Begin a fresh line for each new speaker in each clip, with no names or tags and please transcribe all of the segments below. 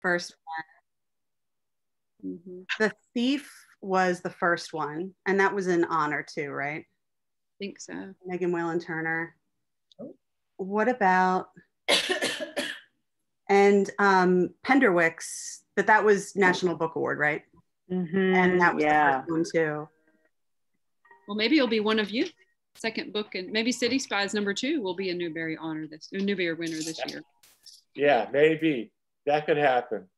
first one. The Thief was the first one, and that was an honor too, right?
I think so.
Megan Whalen Turner. What about and Penderwick's, but that was National Book Award, right? And that was the first one too.
Well, maybe it'll be one of you. Second book, and maybe City Spies #2 will be a Newbery winner this year.
Yeah, maybe that could happen.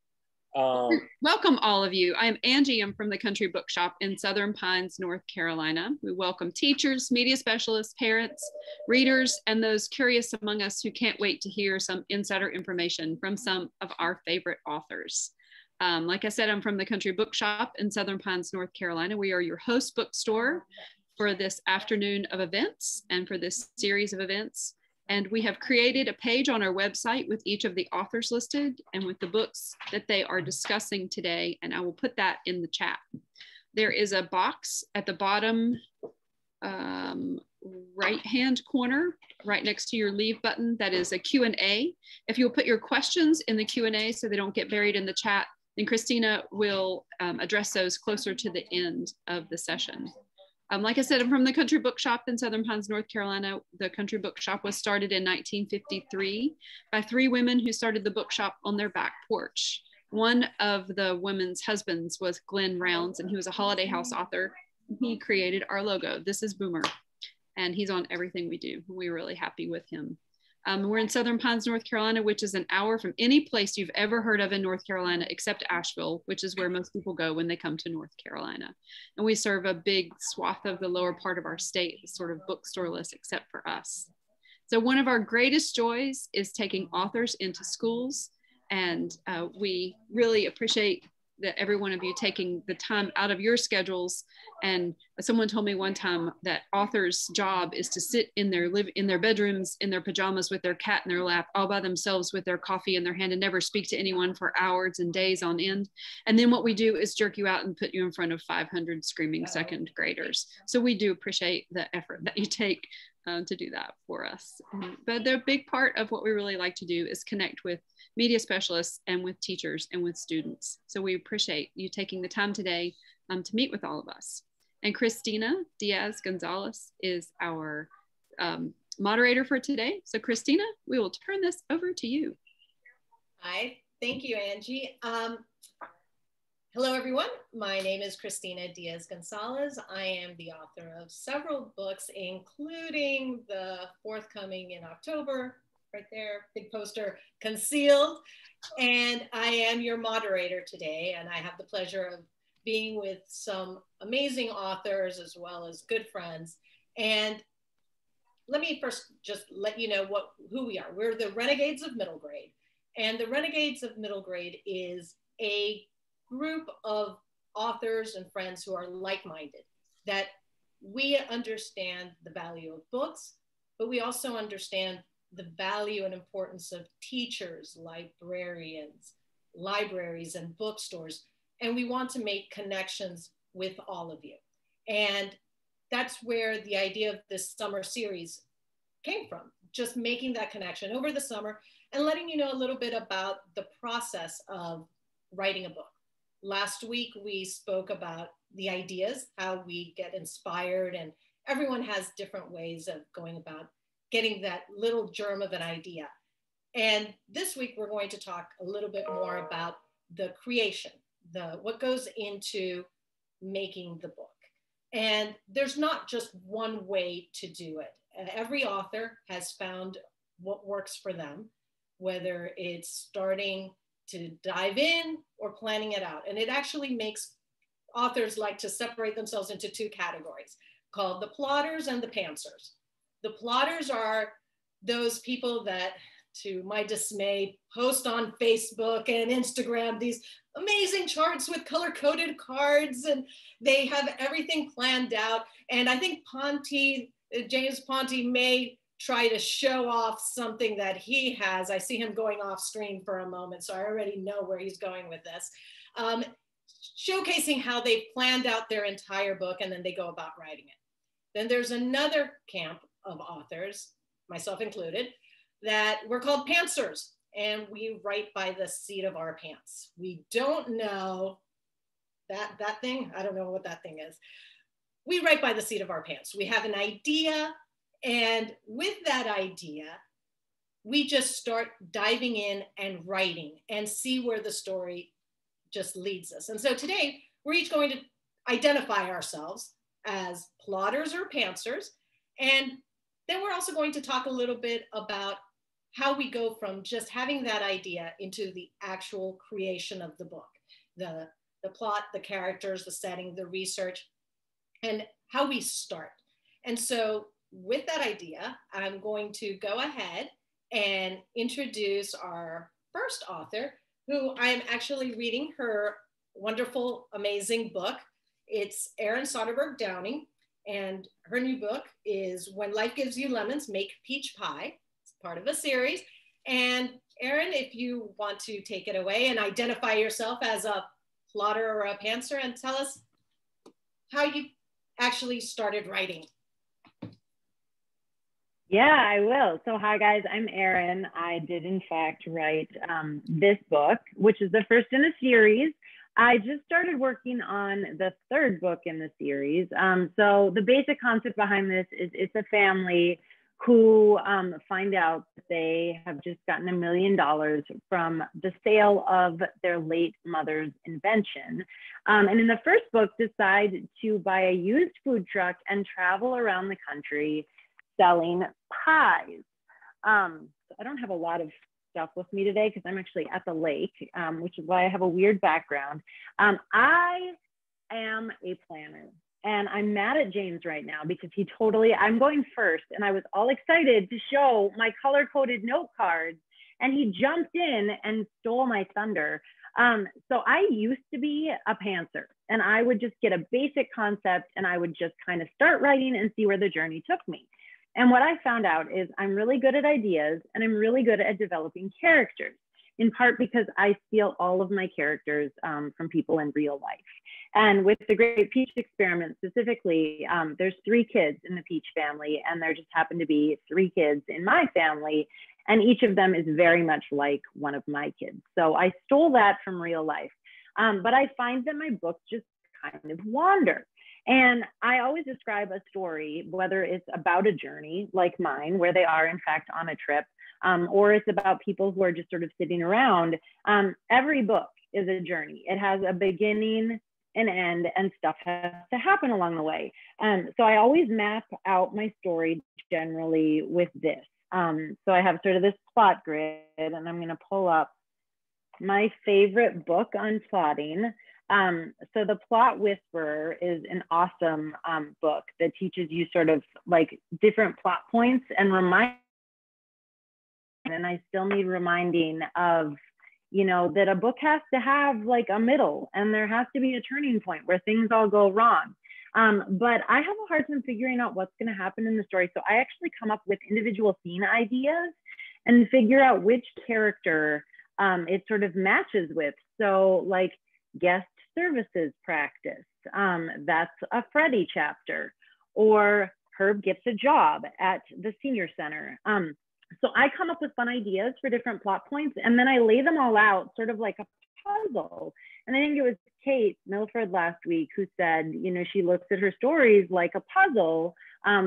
Welcome all of you. I'm Angie. I'm from the Country Bookshop in Southern Pines, North Carolina. We welcome teachers, media specialists, parents, readers, and those curious among us who can't wait to hear some insider information from some of our favorite authors. Like I said, I'm from the Country Bookshop in Southern Pines, North Carolina. We are your host bookstore for this afternoon of events and for this series of events. And we have created a page on our website with each of the authors listed and with the books that they are discussing today. And I will put that in the chat. There is a box at the bottom right-hand corner, right next to your leave button. That is a Q&A. If you'll put your questions in the Q&A so they don't get buried in the chat, then Christina will address those closer to the end of the session. Like I said, I'm from the Country Bookshop in Southern Pines, North Carolina. The Country Bookshop was started in 1953 by 3 women who started the bookshop on their back porch. One of the women's husbands was Glenn Rounds, and he was a Holiday House author. He created our logo. This is Boomer, and he's on everything we do. We're really happy with him. We're in Southern Pines, North Carolina, which is an hour from any place you've ever heard of in North Carolina, except Asheville, which is where most people go when they come to North Carolina. And we serve a big swath of the lower part of our state, sort of bookstore-less, except for us. So one of our greatest joys is taking authors into schools. And we really appreciate that every one of you taking the time out of your schedules. And someone told me one time that authors' job is to sit in their bedrooms in their pajamas with their cat in their lap, all by themselves with their coffee in their hand, and never speak to anyone for hours and days on end. And then what we do is jerk you out and put you in front of 500 screaming second graders. So we do appreciate the effort that you take to do that for us. But the big part of what we really like to do is connect with media specialists and with teachers and with students. So we appreciate you taking the time today to meet with all of us. And Christina Diaz Gonzalez is our moderator for today. So Christina, we will turn this over to you.
Hi, thank you, Angie. Hello, everyone. My name is Christina Diaz Gonzalez. I am the author of several books, including the forthcoming in October, right there, big poster, Concealed. And I am your moderator today, and I have the pleasure of being with some amazing authors as well as good friends. And let me first just let you know who we are. We're the Renegades of Middle Grade. And the Renegades of Middle Grade is a group of authors and friends who are like-minded, that we understand the value of books, but we also understand the value and importance of teachers, librarians, libraries, and bookstores. And we want to make connections with all of you. And that's where the idea of this summer series came from, just making that connection over the summer and letting you know a little bit about the process of writing a book. Last week, we spoke about the ideas, how we get inspired, and everyone has different ways of going about getting that little germ of an idea. And this week, we're going to talk a little bit more about the creation, what goes into making the book. And there's not just one way to do it. Every author has found what works for them, whether it's starting to dive in or planning it out. And it actually makes authors like to separate themselves into 2 categories called the plotters and the pantsers. The plotters are those people that, to my dismay, post on Facebook and Instagram these amazing charts with color-coded cards, and they have everything planned out. And I think James Ponti may try to show off something that he has. I see him going off screen for a moment, so I already know where he's going with this. Showcasing how they planned out their entire book and then they go about writing it. Then there's another camp of authors, myself included, that were called pantsers. and we write by the seat of our pants. We don't know that thing. I don't know what that thing is. We write by the seat of our pants. We have an idea, and with that idea, we just start diving in and writing and see where the story just leads us. And so today, we're each going to identify ourselves as plotters or pantsers, and then we're also going to talk a little bit about how we go from just having that idea into the actual creation of the book, the plot, the characters, the setting, the research, and how we start. And so with that idea, I'm going to go ahead and introduce our first author, who I am actually reading her wonderful, amazing book. It's Erin Soderbergh Downing, and her new book is When Life Gives You Lemons, Make Peach Pie. It's part of a series. And Erin, if you want to take it away and identify yourself as a plotter or a pantser, and tell us how you actually started writing.
Yeah, I will. So hi guys, I'm Erin. I did in fact write this book, which is the first in a series. I just started working on the third book in the series. So the basic concept behind this is it's a family who find out that they have just gotten $1 million from the sale of their late mother's invention. And in the first book, decide to buy a used food truck and travel around the country selling pies. I don't have a lot of stuff with me today because I'm actually at the lake, which is why I have a weird background. I am a planner. And I'm mad at James right now because I'm going first, and I was all excited to show my color-coded note cards, and he jumped in and stole my thunder. So I used to be a pantser, and I would just get a basic concept, and I would just kind of start writing and see where the journey took me. And what I found out is I'm really good at ideas, and I'm really good at developing characters, in part because I steal all of my characters from people in real life. And with the Great Peach Experiment specifically, there's 3 kids in the Peach family, and there just happen to be 3 kids in my family, and each of them is very much like one of my kids. So I stole that from real life. But I find that my books just kind of wander. And I always describe a story, whether it's about a journey like mine, where they are in fact on a trip, or it's about people who are just sort of sitting around. Every book is a journey. It has a beginning, an end, and stuff has to happen along the way. So I always map out my story generally with this. So I have sort of this plot grid, and I'm going to pull up my favorite book on plotting. So The Plot Whisperer is an awesome book that teaches you sort of like different plot points and and I still need reminding of, you know, that a book has to have like a middle, and there has to be a turning point where things all go wrong. But I have a hard time figuring out what's going to happen in the story. So I actually come up with individual scene ideas and figure out which character it sort of matches with. So like guest services practice, that's a Freddie chapter, or Herb gets a job at the senior center. So I come up with fun ideas for different plot points, and then I lay them all out sort of like a puzzle. And I think it was Kate Milford last week who said, you know, she looks at her stories like a puzzle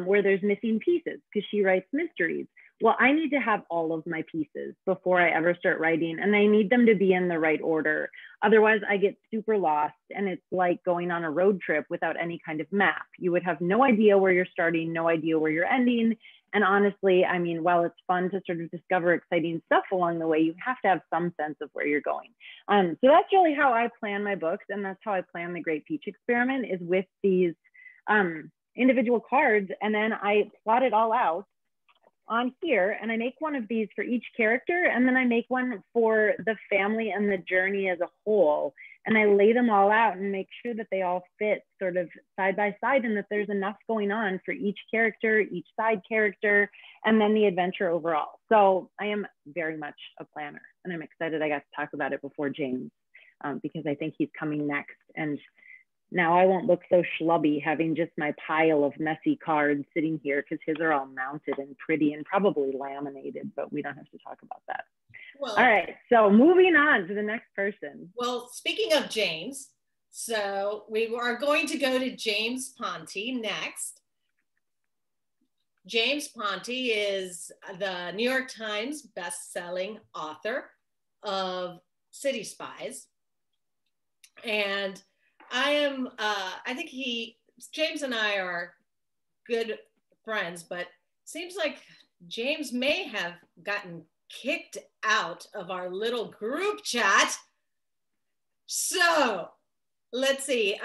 where there's missing pieces because she writes mysteries. Well, I need to have all of my pieces before I ever start writing, and I need them to be in the right order. Otherwise, I get super lost, and it's like going on a road trip without any kind of map. You would have no idea where you're starting, no idea where you're ending. And honestly, I mean, while it's fun to sort of discover exciting stuff along the way, you have to have some sense of where you're going. So that's really how I plan my books, and that's how I plan The Great Peach Experiment, is with these individual cards, and then I plot it all out on here, and I make one of these for each character, and then I make one for the family and the journey as a whole, and I lay them all out and make sure that they all fit sort of side by side, and that there's enough going on for each character, each side character, and then the adventure overall. So I am very much a planner, and I'm excited I got to talk about it before James, because I think he's coming next, and now I won't look so schlubby having just my pile of messy cards sitting here, because his are all mounted and pretty and probably laminated, but we don't have to talk about that.
Well,
all right, so moving on to the next person.
Well, speaking of James, so we are going to go to James Ponti next. James Ponti is the New York Times best-selling author of City Spies. And I think James and I are good friends, but seems like James may have gotten kicked out of our little group chat. So let's see.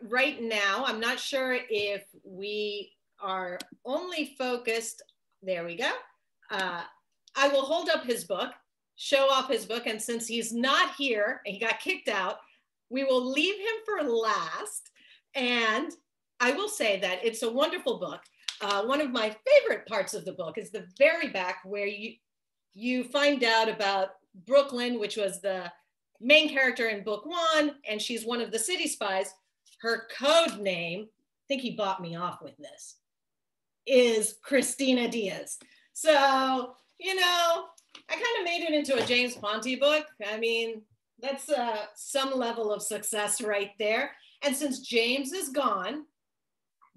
Right now, I'm not sure if we are only focused. There we go. I will hold up his book, show off his book. And since he's not here and he got kicked out, we will leave him for last. And I will say that it's a wonderful book. One of my favorite parts of the book is the very back where you find out about Brooklyn, which was the main character in book 1, and she's one of the city spies. Her code name, I think he bought me off with this, is Christina Diaz. So, you know, I kind of made it into a James Ponti book. I mean, that's some level of success right there. And since James is gone,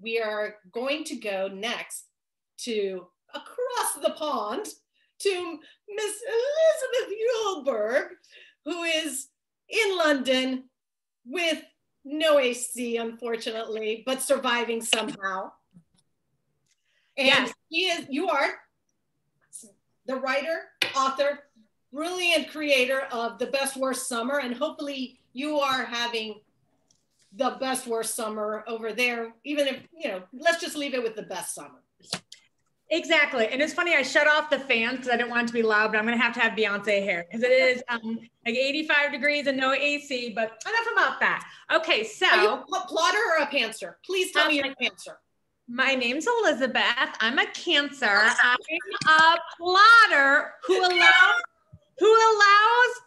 we are going to go next to across the pond to Miss Elizabeth Eulberg, who is in London with no AC, unfortunately, but surviving somehow. And yes. You are the writer, author, brilliant creator of The Best Worst Summer, and hopefully you are having the best worst summer over there, even if, you know, let's just leave it with the best summer.
Exactly. And it's funny, I shut off the fan because I didn't want it to be loud, but I'm going to have Beyonce here because it is like 85 degrees and no AC, but enough about that. Okay, so.
Are you a plotter or a pantser? Please tell me you're a pantser.
My name's Elizabeth. I'm a Cancer. I'm a plotter who allows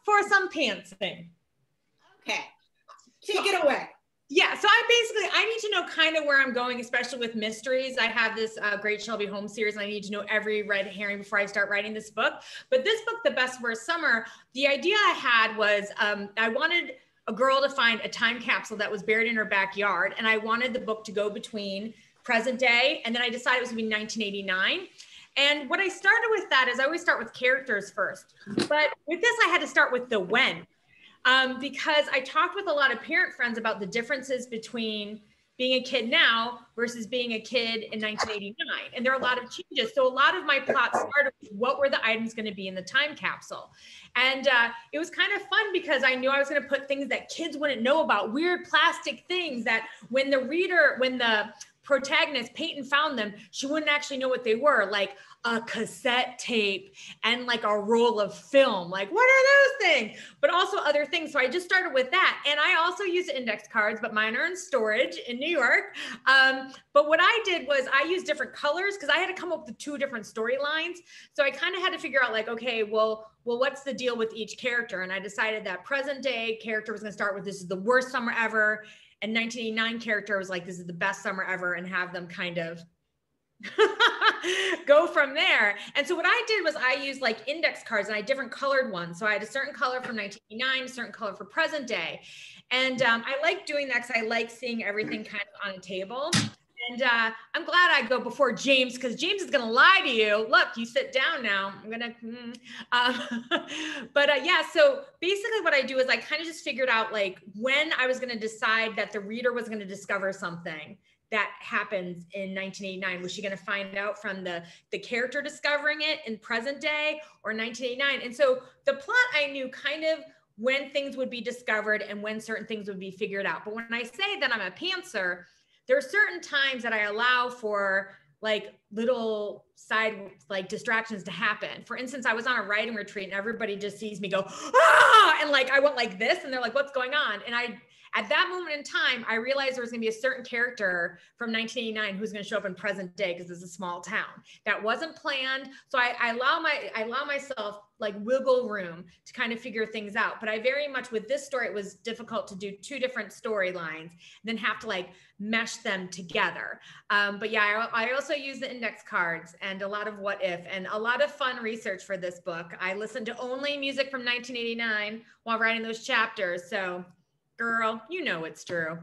for some pantsing.
Okay, take it away.
Yeah, so I need to know kind of where I'm going, especially with mysteries. I have this Great Shelby Holmes series, and I need to know every red herring before I start writing this book. But this book, The Best Worst Summer, the idea I had was I wanted a girl to find a time capsule that was buried in her backyard, and I wanted the book to go between present day, and then I decided it was going to be 1989. And what I started with that is I always start with characters first. But with this, I had to start with the when. Because I talked with a lot of parent friends about the differences between being a kid now versus being a kid in 1989. And there are a lot of changes. So a lot of my plots started with what were the items going to be in the time capsule. And it was kind of fun because I knew I was going to put things that kids wouldn't know about, weird plastic things that when the protagonist, Peyton, found them, she wouldn't actually know what they were, like a cassette tape and like a roll of film. Like, what are those things? But also other things. So I just started with that. And I also use index cards, but mine are in storage in New York. But what I did was I used different colors because I had to come up with 2 different storylines. So I kind of had to figure out like, okay, well, what's the deal with each character? And I decided that present day character was going to start with, this is the worst summer ever. And 1989 character was like, this is the best summer ever, and have them kind of go from there. And so what I did was I used like index cards, and I had different colored ones. So I had a certain color from 1989, a certain color for present day. And I like doing that because I like seeing everything kind of on a table. And I'm glad I go before James, because James is going to lie to you. Look, you sit down now. I'm going to, yeah, so basically what I do is I kind of just figured out like when I was going to decide that the reader was going to discover something that happens in 1989. Was she going to find out from the character discovering it in present day or 1989? And so the plot, I knew kind of when things would be discovered and when certain things would be figured out. But when I say that I'm a pantser, there are certain times that I allow for like little side like distractions to happen. For instance, I was on a writing retreat and everybody just sees me go, ah, and like I went like this and they're like, what's going on? And I At that moment in time, I realized there was going to be a certain character from 1989 who's going to show up in present day because it's a small town. That wasn't planned. So I allow myself like wiggle room to kind of figure things out. But I very much, with this story, it was difficult to do two different storylines, then have to like mesh them together. But yeah, I also use the index cards and a lot of what if and a lot of fun research for this book. I listened to only music from 1989 while writing those chapters. So girl, you know it's true.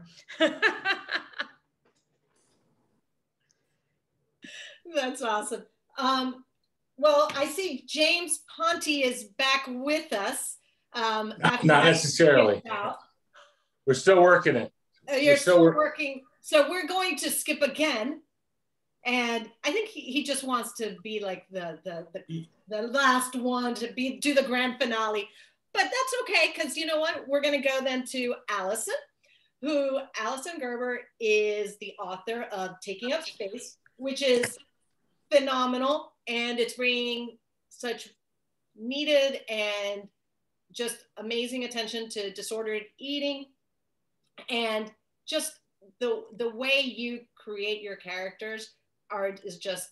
That's awesome. Well, I see James Ponti is back with us.
Not necessarily. We're still working it.
You're still working. So we're going to skip again. And I think he just wants to be like the last one to do the grand finale. But that's okay, because you know what? We're going to go then to Alyson, Alyson Gerber is the author of Taking Up Space, which is phenomenal. And it's bringing such needed and just amazing attention to disordered eating. And just the way you create your characters is just,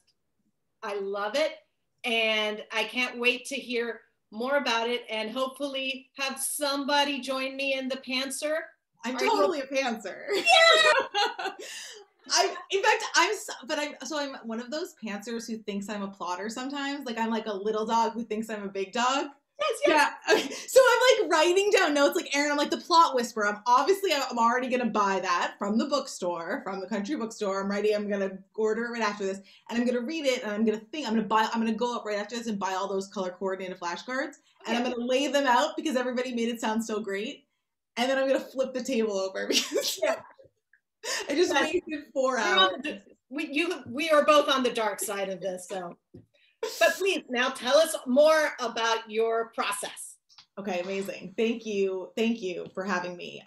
I love it. And I can't wait to hear more about it and hopefully have somebody join me in the Panther.
I'm totally a Panther.
Yeah!
I'm one of those pantsers who thinks I'm a plotter sometimes. Like I'm like a little dog who thinks I'm a big dog.
Yes.
Yeah. Okay. So I'm like writing down notes like Erin, I'm like the plot whisperer. I'm already going to buy that from the bookstore, from the country bookstore. I'm going to order it right after this and I'm going to read it and I'm going to go up right after this and buy all those color coordinated flashcards and I'm going to lay them out because everybody made it sound so great. And then I'm going to flip the table over because I just wasted 4 hours.
We are both on the dark side of this, so. But please, now tell us more about your process.
Okay, amazing. Thank you for having me.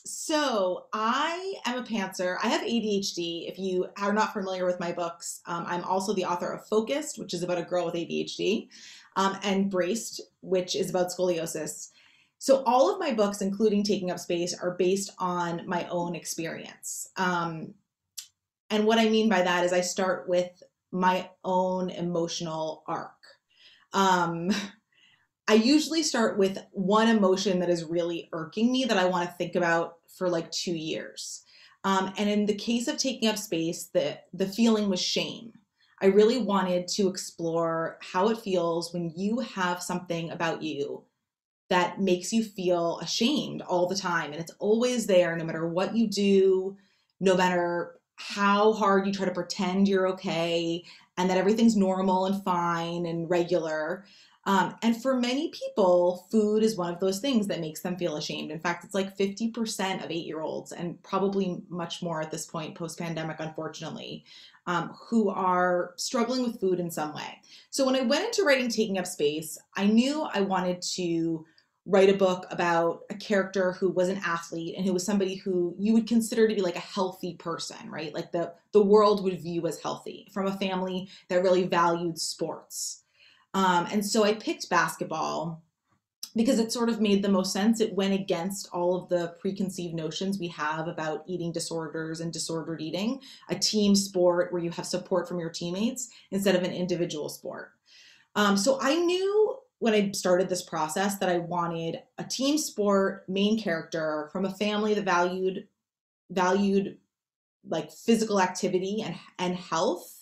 So I am a pantser. I have ADHD. If you are not familiar with my books, I'm also the author of Focused, which is about a girl with ADHD, and Braced, which is about scoliosis. So all of my books, including Taking Up Space, are based on my own experience. And what I mean by that is I start with my own emotional arc. I usually start with one emotion that is really irking me that I want to think about for like 2 years. And in the case of Taking Up Space, the feeling was shame. I really wanted to explore how it feels when you have something about you that makes you feel ashamed all the time. And it's always there, no matter what you do, no matter how hard you try to pretend you're okay and that everything's normal and fine and regular. And for many people, food is one of those things that makes them feel ashamed. In fact, it's like 50% of 8-year-olds and probably much more at this point post-pandemic, unfortunately, who are struggling with food in some way. So when I went into writing Taking Up Space, I knew I wanted to write a book about a character who was an athlete and who was somebody who you would consider to be like a healthy person, right? Like the world would view as healthy, from a family that really valued sports. And so I picked basketball because it sort of made the most sense. It went against all of the preconceived notions we have about eating disorders and disordered eating, a team sport where you have support from your teammates instead of an individual sport. So I knew when I started this process that I wanted a team sport main character from a family that valued like physical activity and health.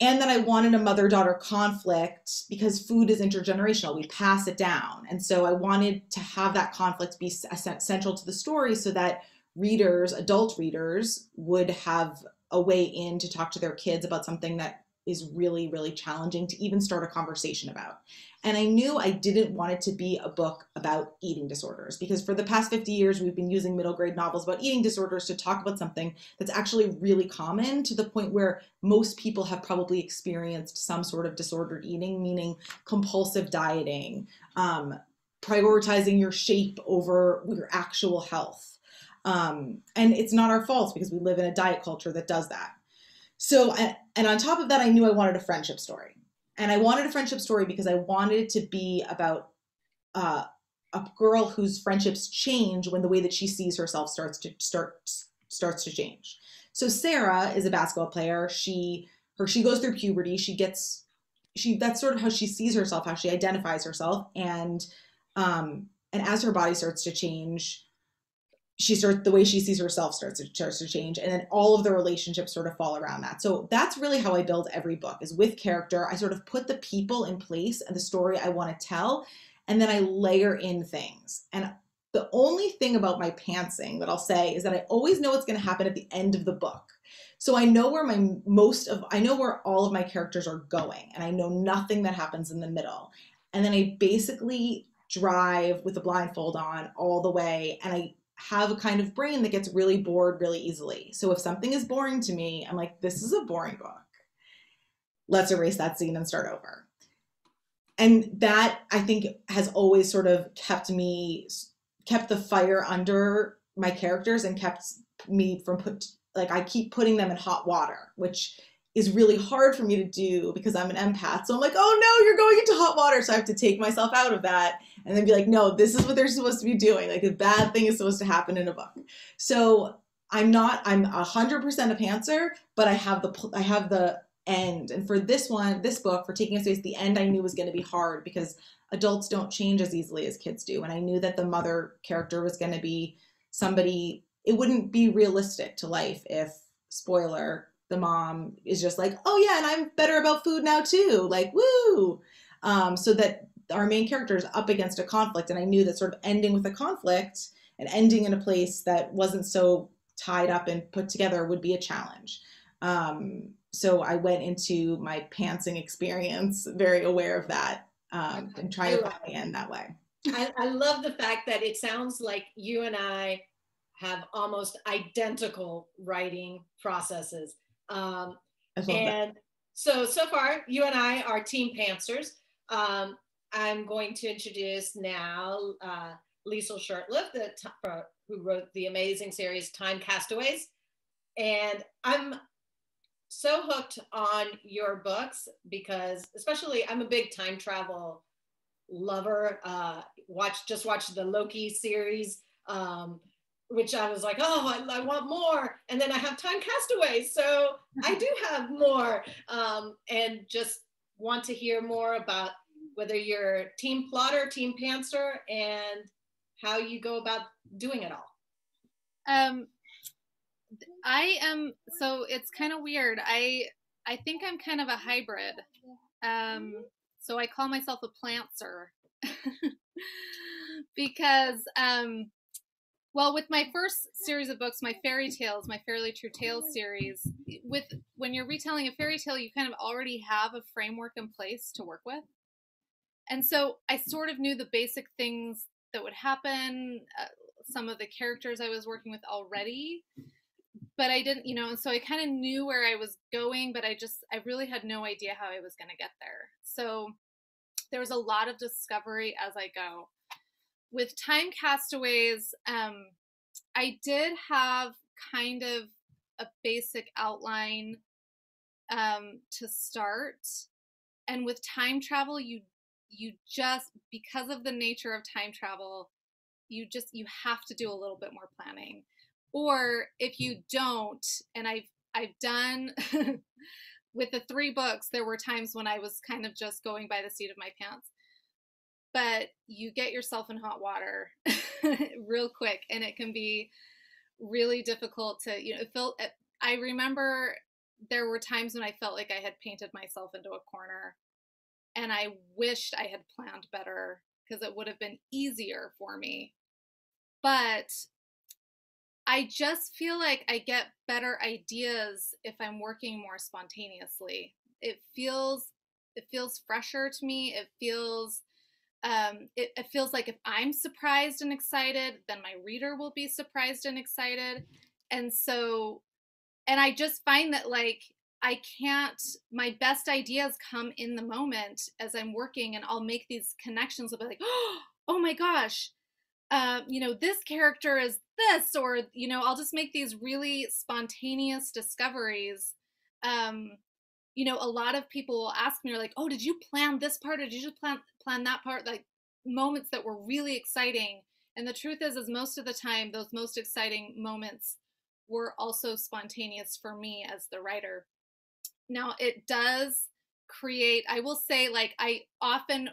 And that I wanted a mother-daughter conflict because food is intergenerational. We pass it down. And so I wanted to have that conflict be central to the story so that adult readers, would have a way in to talk to their kids about something that is really, really challenging to even start a conversation about. And I knew I didn't want it to be a book about eating disorders because for the past 50 years, we've been using middle grade novels about eating disorders to talk about something that's actually really common, to the point where most people have probably experienced some sort of disordered eating, meaning compulsive dieting, prioritizing your shape over your actual health. And it's not our fault because we live in a diet culture that does that. So, and on top of that, I knew I wanted a friendship story. And I wanted a friendship story because I wanted it to be about a girl whose friendships change when the way that she sees herself starts to change. So Sarah is a basketball player. She goes through puberty. That's sort of how she sees herself, how she identifies herself. And as her body starts to change, the way she sees herself starts to change. And then all of the relationships sort of fall around that. So that's really how I build every book, is with character. I sort of put the people in place and the story I want to tell, and then I layer in things. And the only thing about my pantsing that I'll say is that I always know what's going to happen at the end of the book. So I know where I know where all of my characters are going, and I know nothing that happens in the middle. And then I basically drive with a blindfold on all the way, and I have a kind of brain that gets really bored really easily. So if something is boring to me, I'm like, this is a boring book. Let's erase that scene and start over. And that, I think, has always sort of kept the fire under my characters and kept me from I keep putting them in hot water, which is really hard for me to do because I'm an empath. So I'm like, oh no, you're going into hot water. So I have to take myself out of that and then be like, no, this is what they're supposed to be doing. Like, a bad thing is supposed to happen in a book. So I'm 100% a pantser, but I have the end. And for this book, for Taking Up Space, the end I knew was going to be hard because adults don't change as easily as kids do. And I knew that the mother character was going to be somebody, it wouldn't be realistic to life if, spoiler, the mom is just like, oh yeah, and I'm better about food now too, like, woo. So that our main character is up against a conflict. And I knew that sort of ending with a conflict and ending in a place that wasn't so tied up and put together would be a challenge. So I went into my pantsing experience very aware of that, and trying to find the end that way.
I love the fact that it sounds like you and I have almost identical writing processes. And so far, you and I are team pantsers. I'm going to introduce now Liesl Shurtliff, who wrote the amazing series Time Castaways. And I'm so hooked on your books because, especially, I'm a big time travel lover. Just watched the Loki series, which I was like, oh, I want more. And then I have Time Castaways, so I do have more. And just want to hear more about whether you're team plotter, team pantser, and how you go about doing it all.
I am, so it's kind of weird. I think I'm kind of a hybrid. So I call myself a plantser because, well, with my first series of books, my fairy tales, my Fairly True Tales series, when you're retelling a fairy tale, you kind of already have a framework in place to work with. And so I sort of knew the basic things that would happen, some of the characters I was working with already, but I didn't, and so I kind of knew where I was going, but I really had no idea how I was going to get there. So there was a lot of discovery as I go. With Time Castaways, I did have kind of a basic outline to start. And with time travel, you just, because of the nature of time travel, you have to do a little bit more planning. Or if you don't, and I've done with the 3 books, there were times when I was kind of just going by the seat of my pants. But you get yourself in hot water real quick, and it can be really difficult to, I remember there were times when I felt like I had painted myself into a corner, and I wished I had planned better because it would have been easier for me. But I just feel like I get better ideas if I'm working more spontaneously. It feels fresher to me. It feels like if I'm surprised and excited, then my reader will be surprised and excited. And I just find that my best ideas come in the moment as I'm working, and I'll make these connections. I'll be like, oh my gosh, this character is this, or, I'll just make these really spontaneous discoveries. A lot of people will ask me, like, oh, did you plan this part, or did you just plan that part? Like, moments that were really exciting. And the truth is most of the time, those most exciting moments were also spontaneous for me as the writer. Now it does create, I will say, like, I often,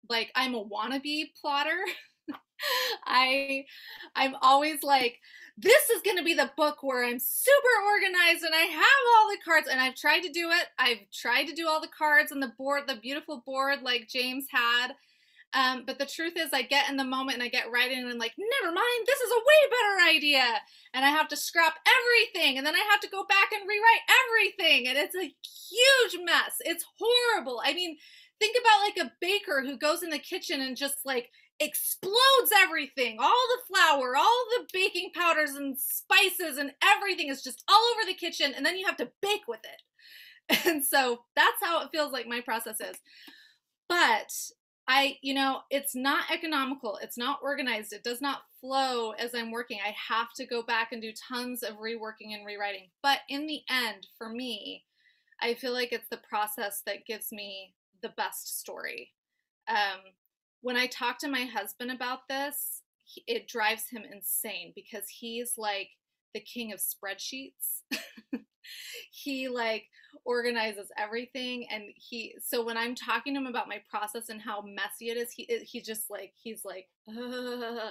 like, I'm a wannabe plotter. I'm always like, this is going to be the book where I'm super organized and I have all the cards, and I've tried to do it. I've tried to do all the cards on the board, the beautiful board like James had. But the truth is I get in the moment and I get right in and I'm like, never mind, this is a way better idea. And I have to scrap everything. And then I have to go back and rewrite everything. And it's a huge mess. It's horrible. I mean, think about like a baker who goes in the kitchen and just like explodes everything. All the flour, all the baking powders and spices and everything is just all over the kitchen. And then you have to bake with it. And so that's how it feels like my process is. But it's not economical. It's not organized. It does not flow as I'm working. I have to go back and do tons of reworking and rewriting. But in the end, for me, I feel like it's the process that gives me the best story. When I talk to my husband about this, it drives him insane because he's like the king of spreadsheets. He like organizes everything, and so when I'm talking to him about my process and how messy it is, he's like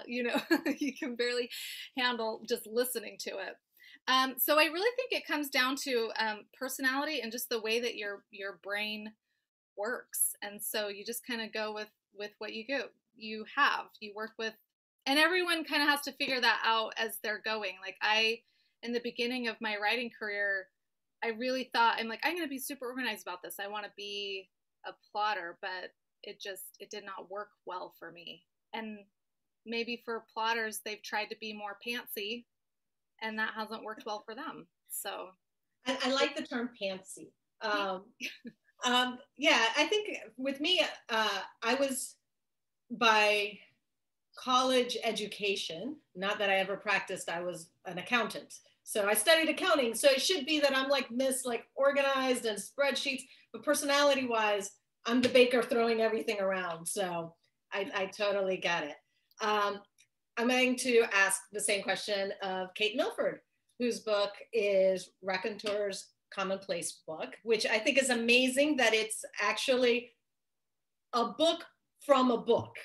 he can barely handle just listening to it. So I really think it comes down to personality and just the way that your brain works. And so you just kind of go with what you work with, and everyone kind of has to figure that out as they're going. Like in the beginning of my writing career, I really thought, I'm going to be super organized about this. I want to be a plotter, but it did not work well for me. And maybe for plotters, they've tried to be more pantsy, and that hasn't worked well for them. So
I like the term pantsy. Yeah, I think with me, I was, by college education, not that I ever practiced, I was an accountant. So I studied accounting. So it should be that I'm like Miss like organized and spreadsheets, but personality wise, I'm the baker throwing everything around. So I totally get it. I'm going to ask the same question of Kate Milford, whose book is Raconteur's Commonplace book, which I think is amazing that it's actually a book from a book.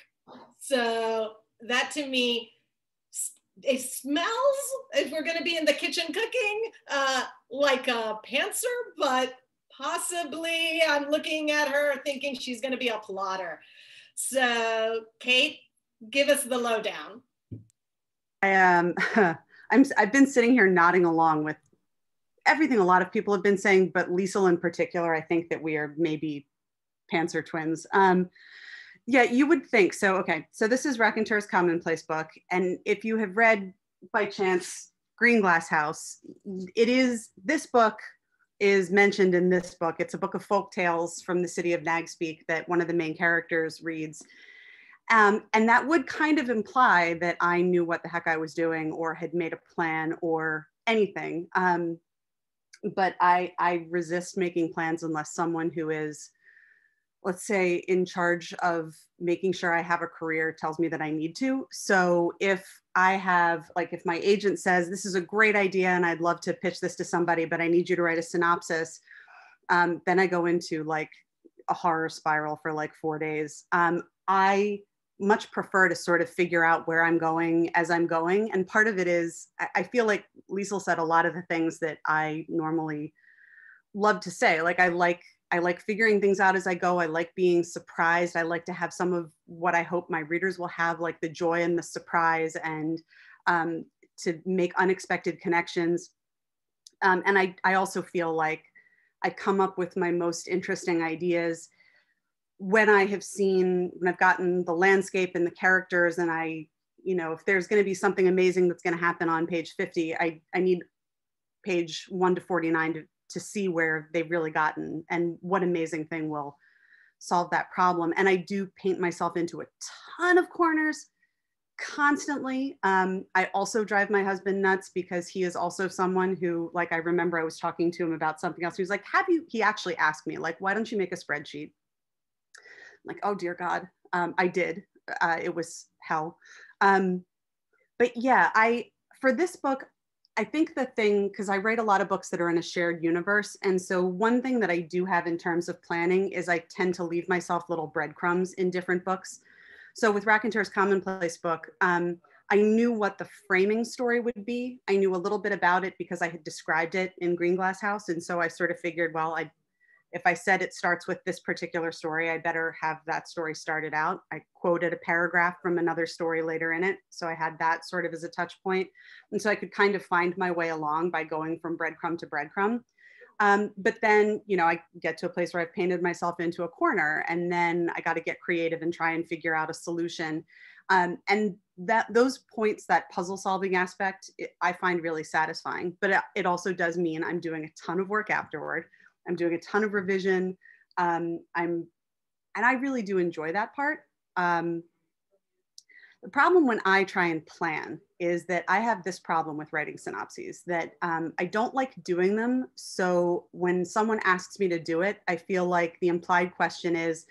So that to me, it smells, if we're going to be in the kitchen cooking, like a pantser, but possibly I'm looking at her thinking she's going to be a plotter. So Kate, give us the lowdown.
I've been sitting here nodding along with everything a lot of people have been saying, but Liesl in particular, I think that we are maybe pantser twins. Yeah, you would think so. Okay, so this is Raconteur's Commonplace book, and if you have read by chance Green Glass House, this book is mentioned in this book. It's a book of folk tales from the city of Nagspeak that one of the main characters reads, and that would kind of imply that I knew what the heck I was doing or had made a plan or anything. But I resist making plans unless someone who is, let's say, in charge of making sure I have a career tells me that I need to. So if if my agent says, this is a great idea and I'd love to pitch this to somebody, but I need you to write a synopsis, then I go into like a horror spiral for like 4 days. I much prefer to sort of figure out where I'm going as I'm going. And part of it is, I feel like Liesl said a lot of the things that I normally love to say. Like I like figuring things out as I go. I like being surprised. I like to have some of what I hope my readers will have, like the joy and the surprise, and to make unexpected connections. And I also feel like I come up with my most interesting ideas when I've gotten the landscape and the characters, and if there's going to be something amazing that's going to happen on page 50, I need page 1 to 49 to see where they've really gotten and what amazing thing will solve that problem. And I do paint myself into a ton of corners constantly. I also drive my husband nuts because he is also someone who, like, I remember I was talking to him about something else. He was like, he actually asked me, like, why don't you make a spreadsheet? I'm like, oh dear God, I did. it was hell. But yeah, for this book, I think the thing, because I write a lot of books that are in a shared universe. And so one thing that I do have in terms of planning is I tend to leave myself little breadcrumbs in different books. So with Raconteur's Commonplace book, I knew what the framing story would be. I knew a little bit about it because I had described it in Green Glass House. And so I sort of figured, well, if I said it starts with this particular story, I better have that story started out. I quoted a paragraph from another story later in it. So I had that sort of as a touch point. And so I could kind of find my way along by going from breadcrumb to breadcrumb. But then, you know, I get to a place where I've painted myself into a corner, and then I got to get creative and try and figure out a solution. And those points, that puzzle solving aspect, I find really satisfying, but it also does mean I'm doing a ton of work afterward. I'm doing a ton of revision. And I really do enjoy that part. The problem when I try and plan is that I have this problem with writing synopses, that I don't like doing them. So when someone asks me to do it, I feel like the implied question is,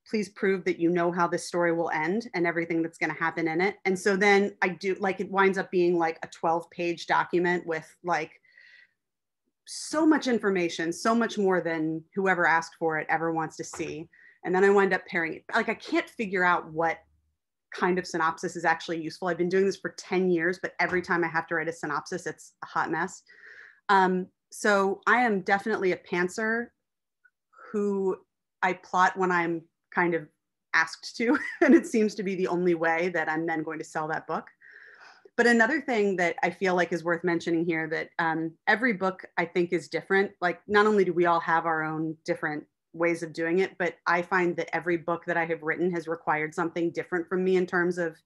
please prove that you know how this story will end and everything that's going to happen in it. And so then I do, like, it winds up being like a 12-page document with like so much information, so much more than whoever asked for it ever wants to see. And then I wind up pairing it. Like, I can't figure out what kind of synopsis is actually useful. I've been doing this for 10 years, but every time I have to write a synopsis, it's a hot mess. So I am definitely a pantser who I plot when I'm kind of asked to, and it seems to be the only way that I'm then going to sell that book. But another thing that I feel like is worth mentioning here, that every book I think is different. Like, not only do we all have our own different ways of doing it, but I find that every book that I have written has required something different from me in terms of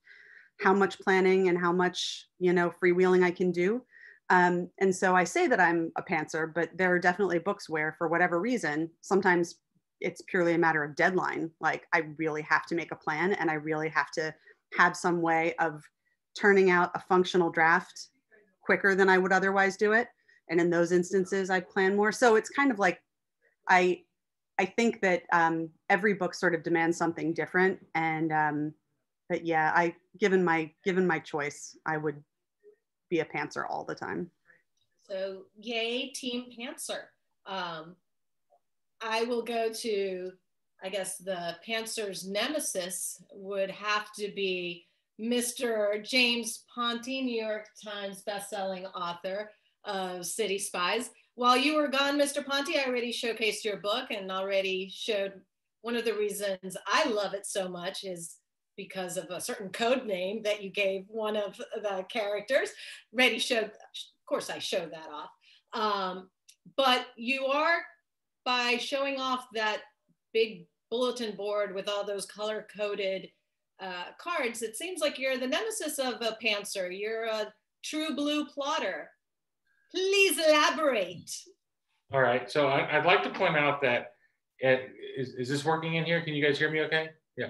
how much planning and how much, you know, freewheeling I can do. And so I say that I'm a pantser, but there are definitely books where, for whatever reason, sometimes it's purely a matter of deadline. Like, I really have to make a plan, and I really have to have some way of turning out a functional draft quicker than I would otherwise do it. And in those instances, I plan more. So it's kind of like, I think that every book sort of demands something different. And but yeah, given my choice, I would be a pantser all the time.
So yay, team pantser. I will go to, I guess the pantser's nemesis would have to be Mr. James Ponti, New York Times bestselling author of City Spies. While you were gone, Mr. Ponti, I already showcased your book and already showed one of the reasons I love it so much is because of a certain code name that you gave one of the characters. Already showed, of course I showed that off. But you are, by showing off that big bulletin board with all those color-coded cards, it seems like you're the nemesis of a pantser. You're a true blue plotter. Please elaborate.
All right, so I'd like to point out that, is this working in here? Can you guys hear me okay? Yeah.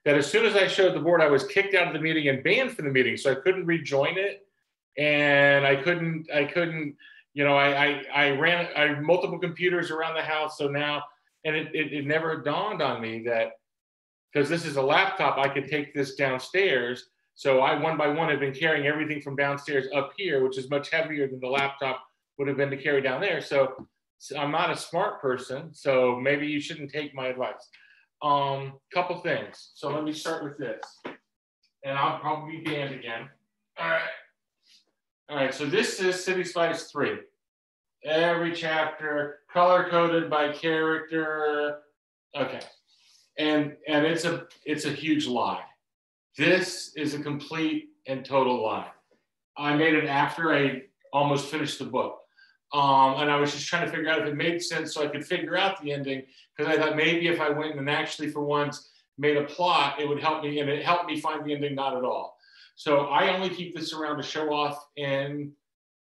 That as soon as I showed the board, I was kicked out of the meeting and banned from the meeting, so I couldn't rejoin it. And I couldn't, you know, I ran multiple computers around the house, so now, and it never dawned on me that, because this is a laptop, I could take this downstairs. So I, one by one, have been carrying everything from downstairs up here, which is much heavier than the laptop would have been to carry down there. So I'm not a smart person, so maybe you shouldn't take my advice. Couple things. So let me start with this. And I'll probably be banned again. All right. All right, so this is City Spies 3. Every chapter, color-coded by character. Okay. And it's a huge lie. This is a complete and total lie. I made it after I almost finished the book. And I was just trying to figure out if it made sense so I could figure out the ending, because I thought maybe if I went and actually for once made a plot, it would help me, and it helped me find the ending. Not at all. So I only keep this around to show off in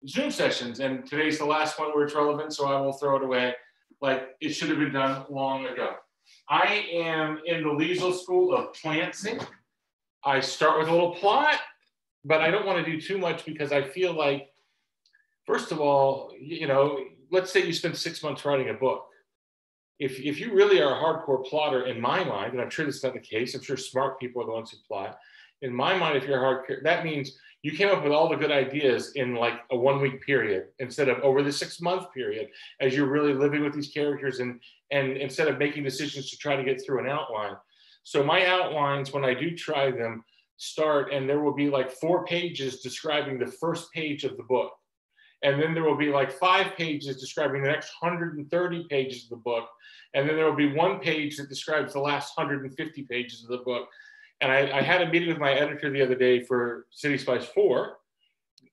Zoom sessions, and today's the last one where it's relevant, so I will throw it away. Like, it should have been done long ago. I am in the Liesl School of Plantsing. I start with a little plot, but I don't want to do too much because I feel like, first of all, you know, let's say you spend 6 months writing a book. if you really are a hardcore plotter, in my mind, and I'm sure that's not the case, I'm sure smart people are the ones who plot. In my mind, if you're a hardcore, that means you came up with all the good ideas in like a 1 week period instead of over the 6 month period, as you're really living with these characters and instead of making decisions to try to get through an outline. So my outlines, when I do try them, start, and there will be like 4 pages describing the first page of the book. And then there will be like 5 pages describing the next 130 pages of the book. And then there will be 1 page that describes the last 150 pages of the book. And I had a meeting with my editor the other day for City Spies 4,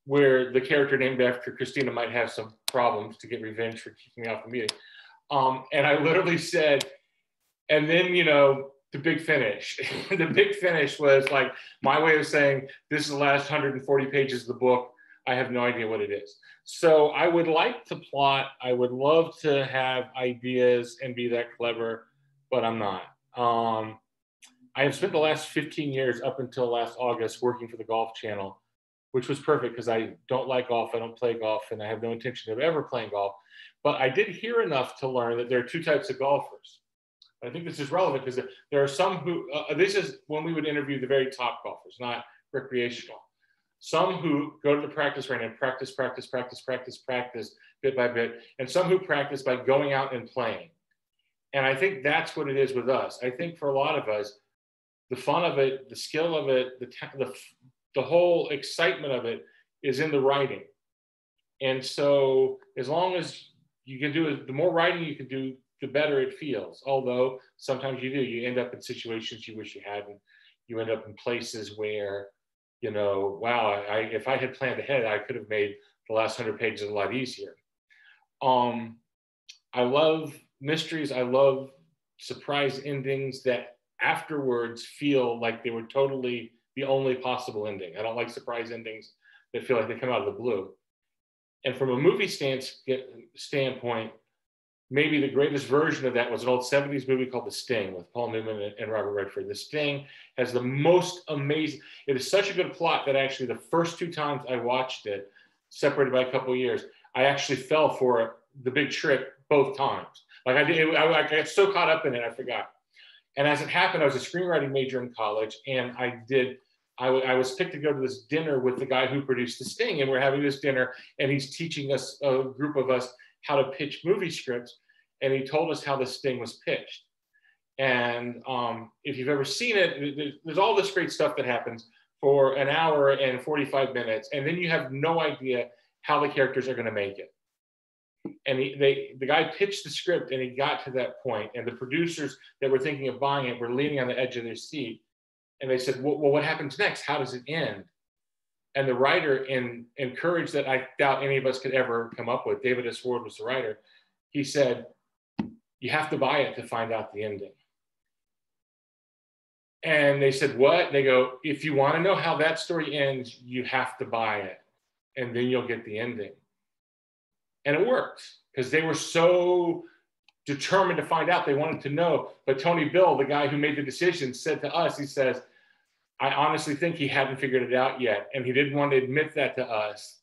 where the character named after Christina might have some problems to get revenge for kicking me off the meeting. And I literally said, and then, you know, the big finish. The big finish was like my way of saying, this is the last 140 pages of the book. I have no idea what it is. So I would like to plot. I would love to have ideas and be that clever, but I'm not. I have spent the last 15 years up until last August working for the Golf Channel, which was perfect because I don't like golf, I don't play golf, and I have no intention of ever playing golf. But I did hear enough to learn that there are 2 types of golfers. I think this is relevant because there are some who, this is when we would interview the very top golfers, not recreational. Some who go to the practice range and practice bit by bit, and some who practice by going out and playing. And I think that's what it is with us. I think for a lot of us, the fun of it, the skill of it, the whole excitement of it is in the writing. And so as long as you can do it, the more writing you can do, the better it feels. Although sometimes you end up in situations you wish you hadn't. You end up in places where, you know, wow, if I had planned ahead, I could have made the last 100 pages a lot easier. I love mysteries. I love surprise endings that afterwards feel like they were totally the only possible ending. I don't like surprise endings that feel like they come out of the blue. And from a movie standpoint, maybe the greatest version of that was an old 70s movie called The Sting with Paul Newman and Robert Redford. The Sting has the most amazing, it is such a good plot that actually the first 2 times I watched it, separated by a couple of years, I actually fell for the big trick both times. Like I got so caught up in it, I forgot. And as it happened, I was a screenwriting major in college, and I was picked to go to this dinner with the guy who produced The Sting, and we're having this dinner, and he's teaching us, a group of us, how to pitch movie scripts, and he told us how The Sting was pitched. And if you've ever seen it, there's all this great stuff that happens for an hour and 45 minutes, and then you have no idea how the characters are going to make it. And the guy pitched the script, and he got to that point, and the producers that were thinking of buying it were leaning on the edge of their seat, and they said, well, what happens next? How does it end? And the writer, encouraged that I doubt any of us could ever come up with, David S. Ward was the writer, he said, you have to buy it to find out the ending. And they said, what? They go, if you want to know how that story ends, you have to buy it, and then you'll get the ending. And it works, because they were so determined to find out. They wanted to know. But Tony Bill, the guy who made the decision, said to us, he says, I honestly think he hadn't figured it out yet. And he didn't want to admit that to us.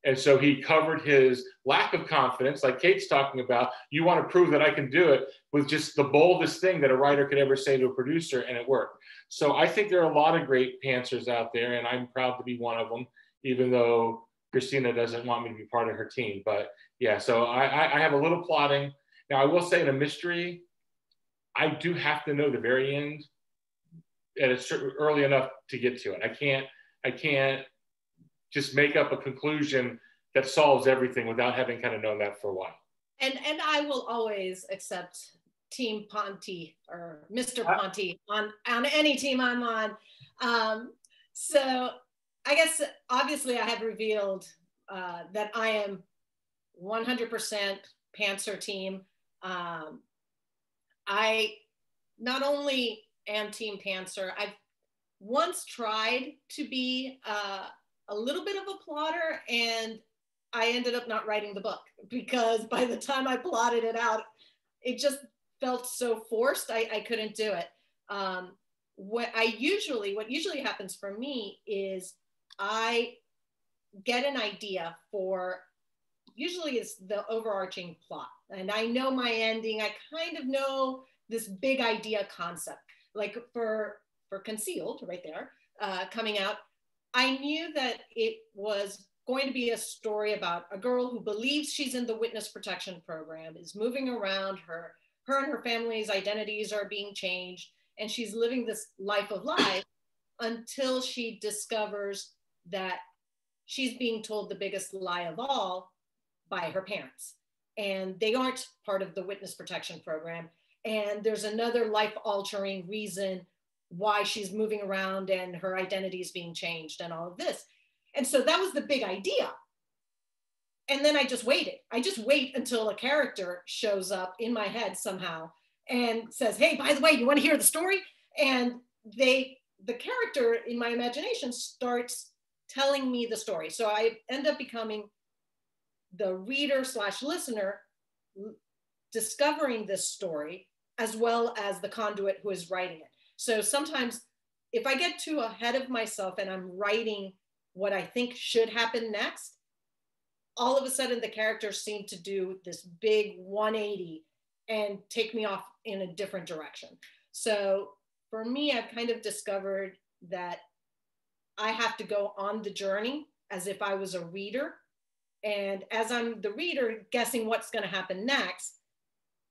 And so he covered his lack of confidence, like Kate's talking about. You want to prove that I can do it, with just the boldest thing that a writer could ever say to a producer, and it worked. So I think there are a lot of great pantsers out there, and I'm proud to be one of them, even though Christina doesn't want me to be part of her team. But yeah, so I have a little plotting. Now I will say, in a mystery, I do have to know the very end, and it's early enough to get to it. I can't just make up a conclusion that solves everything without having kind of known that for a while.
And I will always accept Team Ponti or Mr. Ponti on any team I'm on. So I guess obviously I have revealed that I am 100% Panther team. I not only am Team Panther, I've once tried to be a little bit of a plotter, and I ended up not writing the book because by the time I plotted it out, it just felt so forced. I couldn't do it. What usually happens for me is I get an idea for usually it's the overarching plot. And I know my ending. I kind of know this big idea concept. Like for Concealed, right there, coming out, I knew that it was going to be a story about a girl who believes she's in the witness protection program, is moving around, her and her family's identities are being changed, and she's living this life of lies until she discovers that she's being told the biggest lie of all by her parents. And they aren't part of the witness protection program. And there's another life-altering reason why she's moving around and her identity is being changed and all of this. And so that was the big idea. And then I just waited. I just wait until a character shows up in my head somehow and says, hey, by the way, you want to hear the story? And the character in my imagination starts telling me the story. So I end up becoming the reader / listener, discovering this story, as well as the conduit who is writing it. So sometimes if I get too ahead of myself and I'm writing what I think should happen next, all of a sudden the characters seem to do this big 180 and take me off in a different direction. So for me, I've kind of discovered that I have to go on the journey as if I was a reader. And as I'm the reader guessing what's going to happen next,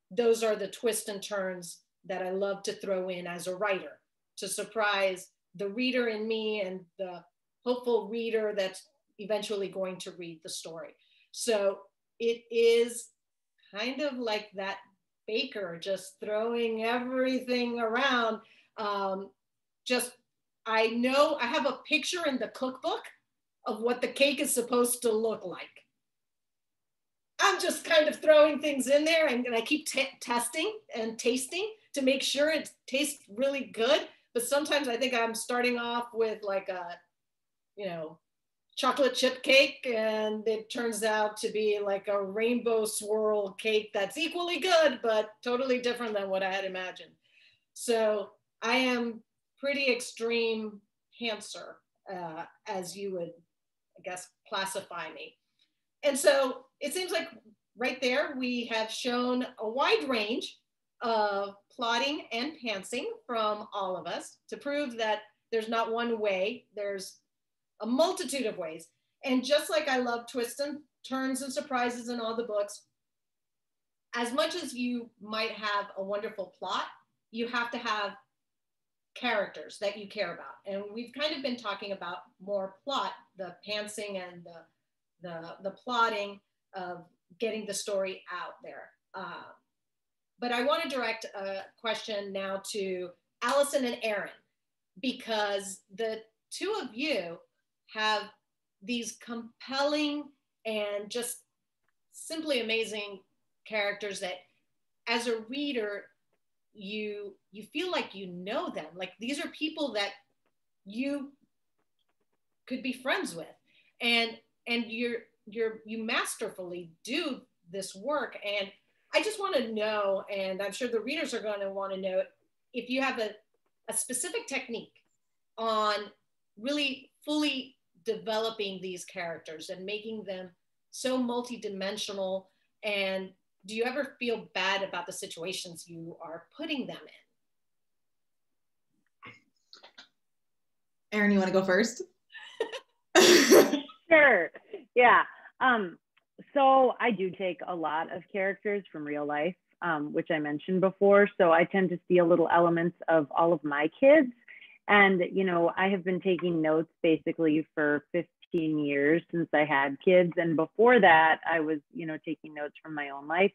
those are the twists and turns that I love to throw in as a writer, to surprise the reader in me and the hopeful reader that's eventually going to read the story. So it is kind of like that baker just throwing everything around. I know I have a picture in the cookbook of what the cake is supposed to look like. I'm just kind of throwing things in there, and I keep testing and tasting to make sure it tastes really good. But sometimes I think I'm starting off with like a, chocolate chip cake, and it turns out to be like a rainbow swirl cake that's equally good, but totally different than what I had imagined. So I am pretty extreme pantser, as you would, I guess, classify me. And so it seems like right there, we have shown a wide range of plotting and pantsing from all of us to prove that there's not one way, there's a multitude of ways. And just like I love twists and turns and surprises in all the books, as much as you might have a wonderful plot, you have to have characters that you care about. And we've kind of been talking about more plot, the pantsing and the plotting of getting the story out there. But I want to direct a question now to Alyson and Erin, because the two of you have these compelling and just simply amazing characters that as a reader, you feel like you know them. Like these are people that you could be friends with, and you masterfully do this work. And I just want to know, and I'm sure the readers are going to want to know, if you have a specific technique on really fully developing these characters and making them so multidimensional. And do you ever feel bad about the situations you are putting them in?
Erin, you want to go first?
Sure. Yeah. So I do take a lot of characters from real life, which I mentioned before. So I tend to see a little elements of all of my kids. And, I have been taking notes basically for 15 years since I had kids. And before that, I was, taking notes from my own life.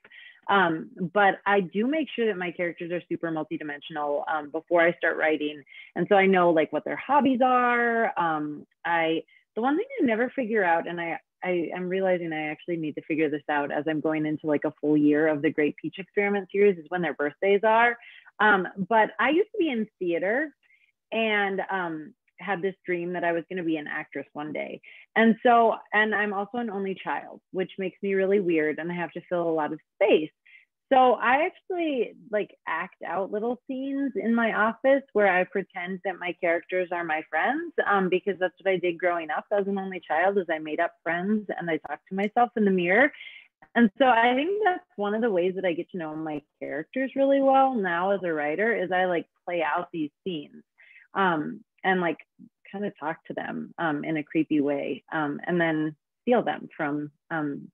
But I do make sure that my characters are super multidimensional before I start writing. And so I know like what their hobbies are. The one thing I never figure out, and I'm realizing I actually need to figure this out as I'm going into like a full year of the Great Peach Experiment series, is when their birthdays are. But I used to be in theater and had this dream that I was going to be an actress one day. And I'm also an only child, which makes me really weird, and I have to fill a lot of space. So I actually like act out little scenes in my office where I pretend that my characters are my friends, because that's what I did growing up as an only child, is I made up friends and I talked to myself in the mirror. And so I think that's one of the ways that I get to know my characters really well now as a writer, is I like play out these scenes, and like kind of talk to them in a creepy way, and then steal them from,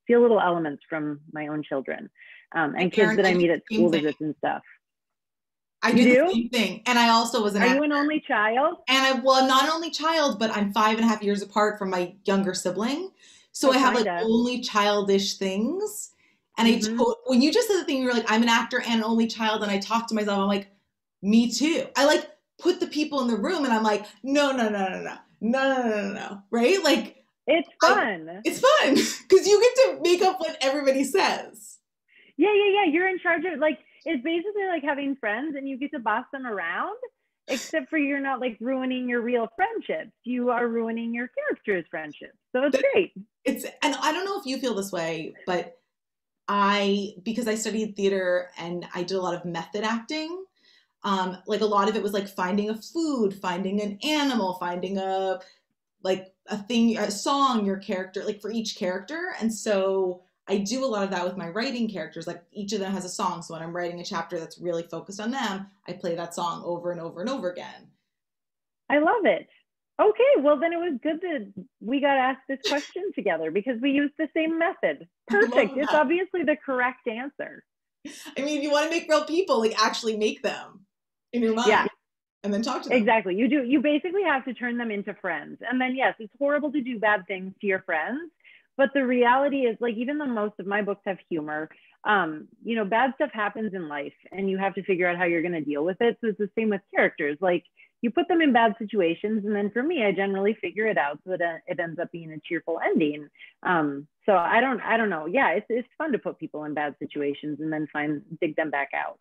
steal little elements from my own children, and kids
Erin,
that I
I do
meet
the
at
same
school
thing.
visits and stuff.
I
You
do the
do?
same thing. And I also was an
Are
actor.
you an only child?
And well, not an only child, but I'm 5.5 years apart from my younger sibling. So
Oh,
I have like
kinda.
only childish things. And when you just said the thing, you were like, I'm an actor and an only child. And I talk to myself, I'm like, me too. I like put the people in the room and I'm like, no. Right? Like,
It's fun.
it's fun because you get to make up what everybody says.
Yeah. You're in charge of, like, it's basically like having friends and you get to boss them around, except for you're not like ruining your real friendships. You are ruining your character's friendships. So it's great.
And I don't know if you feel this way, but because I studied theater and I did a lot of method acting, like a lot of it was like finding a food, finding an animal, finding a thing, a song, your character, like for each character. And so I do a lot of that with my writing characters. Like each of them has a song. So when I'm writing a chapter that's really focused on them, I play that song over and over and over again.
I love it. Okay, well then it was good that we got asked this question together because we used the same method. Perfect. It's obviously the correct answer.
I mean, if you want to make real people, like actually make them in your mind.
Yeah.
And then talk to them.
Exactly. You do. You basically have to turn them into friends. And then, yes, it's horrible to do bad things to your friends. But the reality is, like, even though most of my books have humor, you know, bad stuff happens in life and you have to figure out how you're going to deal with it. So it's the same with characters. Like, you put them in bad situations. And then for me, I generally figure it out so that it ends up being a cheerful ending. So I don't know. Yeah, it's fun to put people in bad situations and then dig them back out.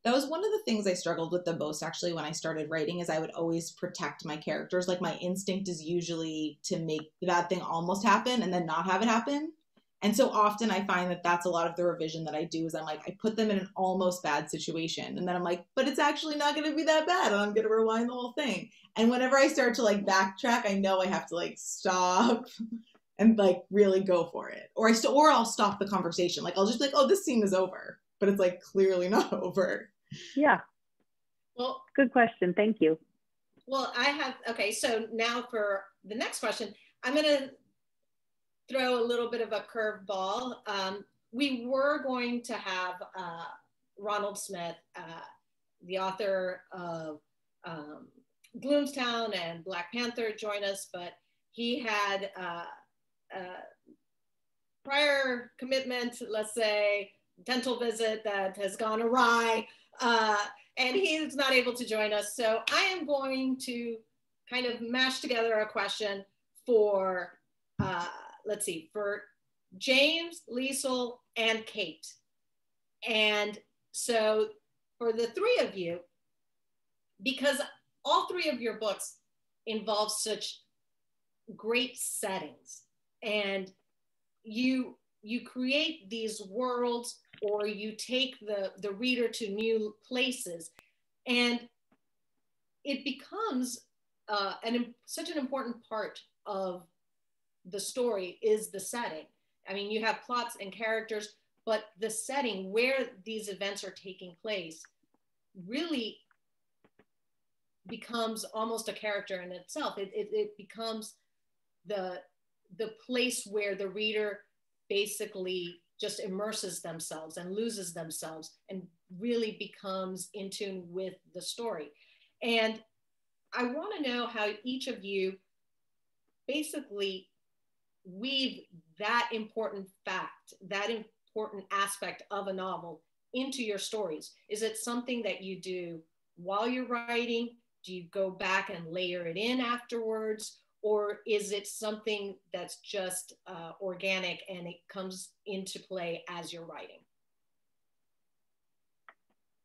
That was one of the things I struggled with the most, actually, when I started writing, is I would always protect my characters. Like, my instinct is usually to make the bad thing almost happen and then not have it happen. And so often I find that that's a lot of the revision that I do, is I'm like, I put them in an almost bad situation. And then I'm like, but it's actually not going to be that bad. And I'm going to rewind the whole thing. And whenever I start to like backtrack, I know I have to like stop and like really go for it. Or I'll stop the conversation. Like, I'll just be like, oh, this scene is over. But it's like clearly not over.
Yeah.
Well,
good question. Thank you.
Well, okay, so now for the next question, I'm going to throw a little bit of a curveball. We were going to have Ronald Smith, the author of Gloomtown and Black Panther, join us, but he had prior commitment, let's say, dental visit that has gone awry. And he's not able to join us. So I am going to kind of mash together a question for, let's see, for James, Liesl, and Kate. And so for the three of you, because all three of your books involve such great settings, and you create these worlds, or you take the reader to new places, and it becomes such an important part of the story is the setting. I mean, you have plots and characters, but the setting where these events are taking place really becomes almost a character in itself. It becomes the place where the reader basically just immerses themselves and loses themselves and really becomes in tune with the story. And I want to know how each of you basically weave that important fact, that important aspect of a novel into your stories. Is it something that you do while you're writing? Do you go back and layer it in afterwards? Or is it something that's just organic and it comes into play as you're writing?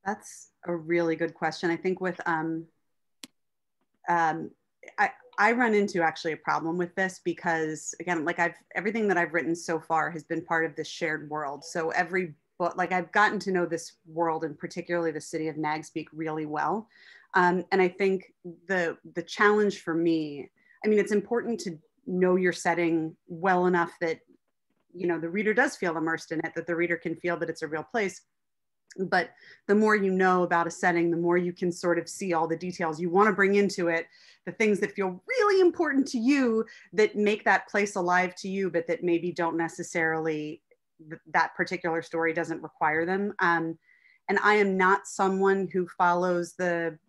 That's a really good question. I think with, I run into actually a problem with this because, again, like everything that I've written so far has been part of this shared world. So every book, like I've gotten to know this world and particularly the city of Nagspeak really well. And I think the challenge for me, I mean, it's important to know your setting well enough that, you know, the reader does feel immersed in it, that the reader can feel that it's a real place. But the more you know about a setting, the more you can sort of see all the details you want to bring into it, the things that feel really important to you that make that place alive to you, but that maybe don't necessarily, that particular story doesn't require them. And I am not someone who follows the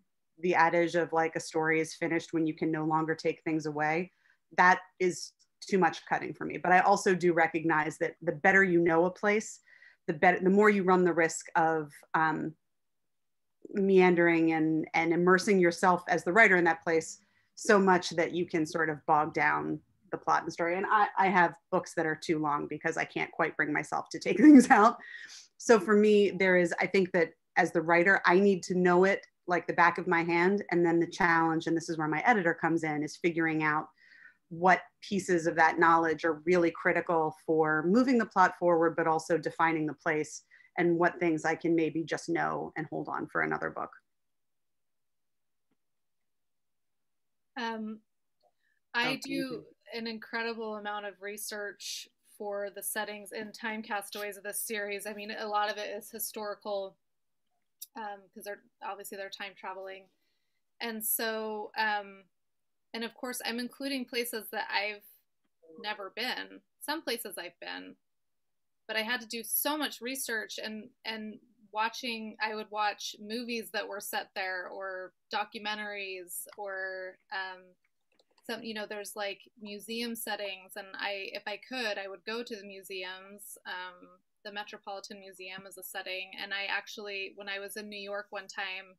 adage of like a story is finished when you can no longer take things away. That is too much cutting for me. But I also do recognize that the better you know a place, the more you run the risk of meandering and immersing yourself as the writer in that place so much that you can sort of bog down the plot and story. And I have books that are too long because I can't quite bring myself to take things out. So for me, I think that as the writer, I need to know it like the back of my hand. And then the challenge, and this is where my editor comes in, is figuring out what pieces of that knowledge are really critical for moving the plot forward, but also defining the place, and what things I can maybe just know and hold on for another book.
I do an incredible amount of research for the settings in Time Castaways of this series. I mean, a lot of it is historical because they're time traveling. And so, and of course, I'm including places that I've never been. Some places I've been, but I had to do so much research and watching. I would watch movies that were set there, or documentaries, or some. You know, there's like museum settings, and if I could, I would go to the museums. The Metropolitan Museum is a setting, and I actually, when I was in New York one time,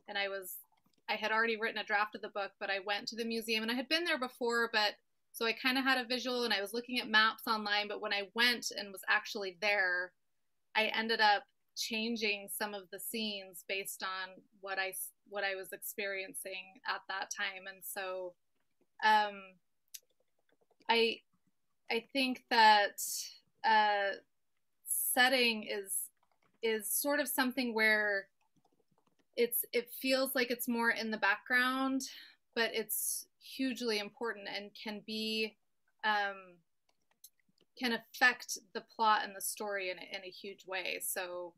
and I had already written a draft of the book, but I went to the museum, and I had been there before, but so I kind of had a visual, and I was looking at maps online, but when I went and was actually there, I ended up changing some of the scenes based on what I was experiencing at that time. And so I think that setting is sort of something where it feels like it's more in the background, but it's hugely important and can affect the plot and the story in a huge way. So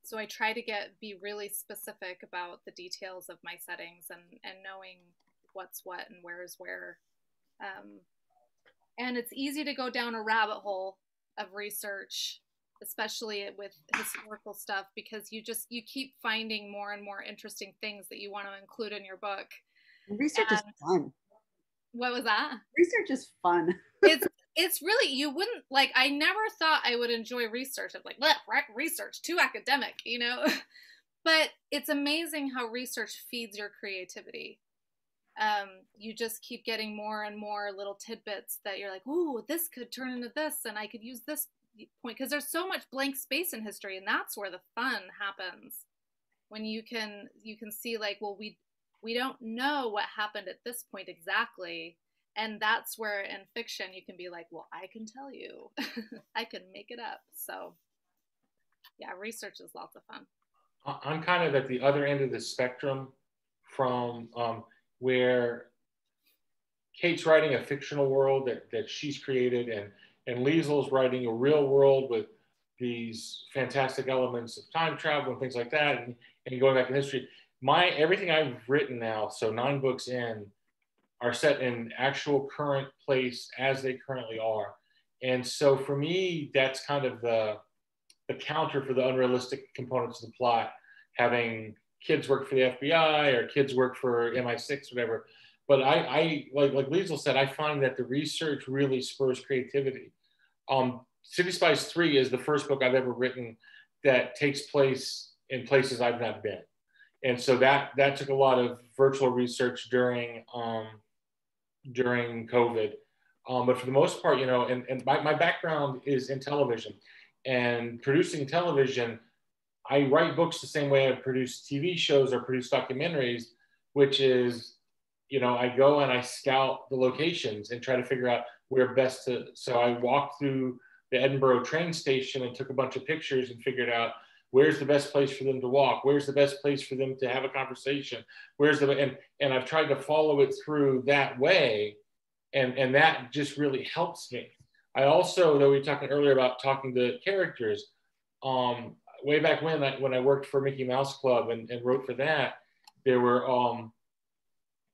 so I try to be really specific about the details of my settings and knowing what's what and where is where. And it's easy to go down a rabbit hole of research, especially with historical stuff, because you keep finding more and more interesting things that you want to include in your book.
Research is fun.
What was that?
Research is fun.
It's really, you wouldn't, like, I never thought I would enjoy research. I'm like, research, too academic, you know? But it's amazing how research feeds your creativity. You just keep getting more and more little tidbits that you're like, ooh, this could turn into this, and I could use this point, because there's so much blank space in history, and that's where the fun happens, when you can see, like, well, we don't know what happened at this point exactly, and that's where in fiction you can be like, well, I can tell you. I can make it up. So yeah, research is lots of fun.
I'm kind of at the other end of the spectrum from where Kate's writing a fictional world that she's created, and Liesl's writing a real world with these fantastic elements of time travel and things like that, and going back in history. Everything I've written now, so 9 books in, are set in actual current place as they currently are. And so for me, that's kind of the counter for the unrealistic components of the plot, having kids work for the FBI or kids work for MI6, whatever. But I like Liesl said, I find that the research really spurs creativity. City Spies 3 is the first book I've ever written that takes place in places I've not been. And so that took a lot of virtual research during COVID. But for the most part, you know, and my background is in television and producing television. I write books the same way I produce TV shows or produce documentaries, which is, you know, I go and I scout the locations and try to figure out where best to. So I walk through the Edinburgh train station and took a bunch of pictures and figured out where's the best place for them to walk, where's the best place for them to have a conversation, and I've tried to follow it through that way, and that just really helps me. I also, though we were talking earlier about talking to characters, way back when I worked for Mickey Mouse Club and wrote for that, there were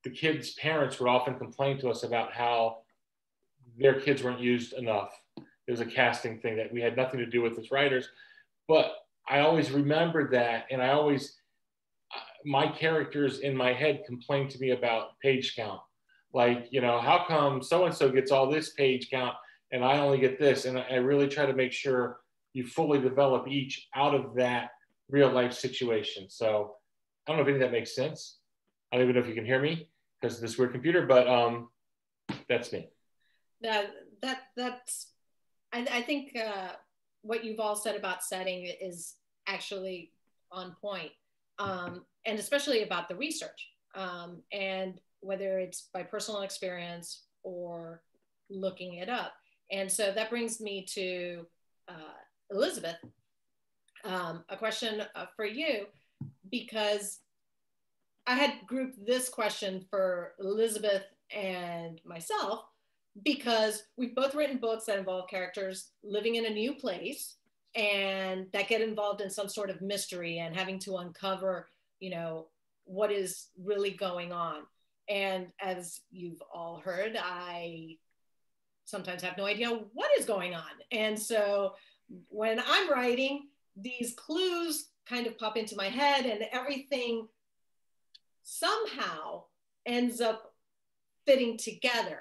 the kids' parents would often complain to us about how their kids weren't used enough. It was a casting thing that we had nothing to do with as writers, but I always remembered that, and my characters in my head complained to me about page count. Like, how come so-and-so gets all this page count and I only get this? And I really try to make sure you fully develop each out of that real life situation. So I don't know if any of that makes sense. I don't even know if you can hear me because of this weird computer, but that's me.
I think what you've all said about setting is actually on point, and especially about the research, and whether it's by personal experience or looking it up. And so that brings me to Elizabeth, a question for you, because I had grouped this question for Elizabeth and myself, because we've both written books that involve characters living in a new place and that get involved in some sort of mystery and having to uncover, what is really going on. And as you've all heard, I sometimes have no idea what is going on. And so when I'm writing, these clues kind of pop into my head and everything somehow ends up fitting together.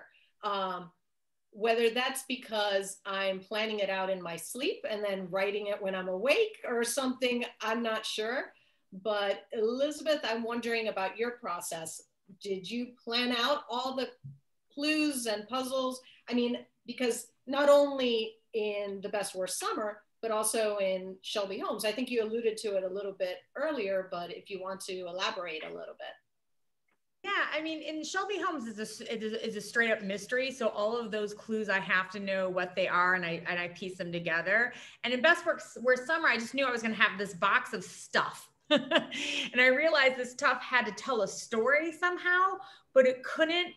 Whether that's because I'm planning it out in my sleep and then writing it when I'm awake or something, I'm not sure. But Elizabeth, I'm wondering about your process. Did you plan out all the clues and puzzles? I mean, because not only in The Best Worst Summer, but also in Shelby Holmes. I think you alluded to it a little bit earlier, but if you want to elaborate a little bit.
Yeah, I mean, in Shelby Holmes is a straight up mystery. So all of those clues, I have to know what they are, and I piece them together. And in Best Worst Summer, I just knew I was going to have this box of stuff. And I realized this stuff had to tell a story somehow, but it couldn't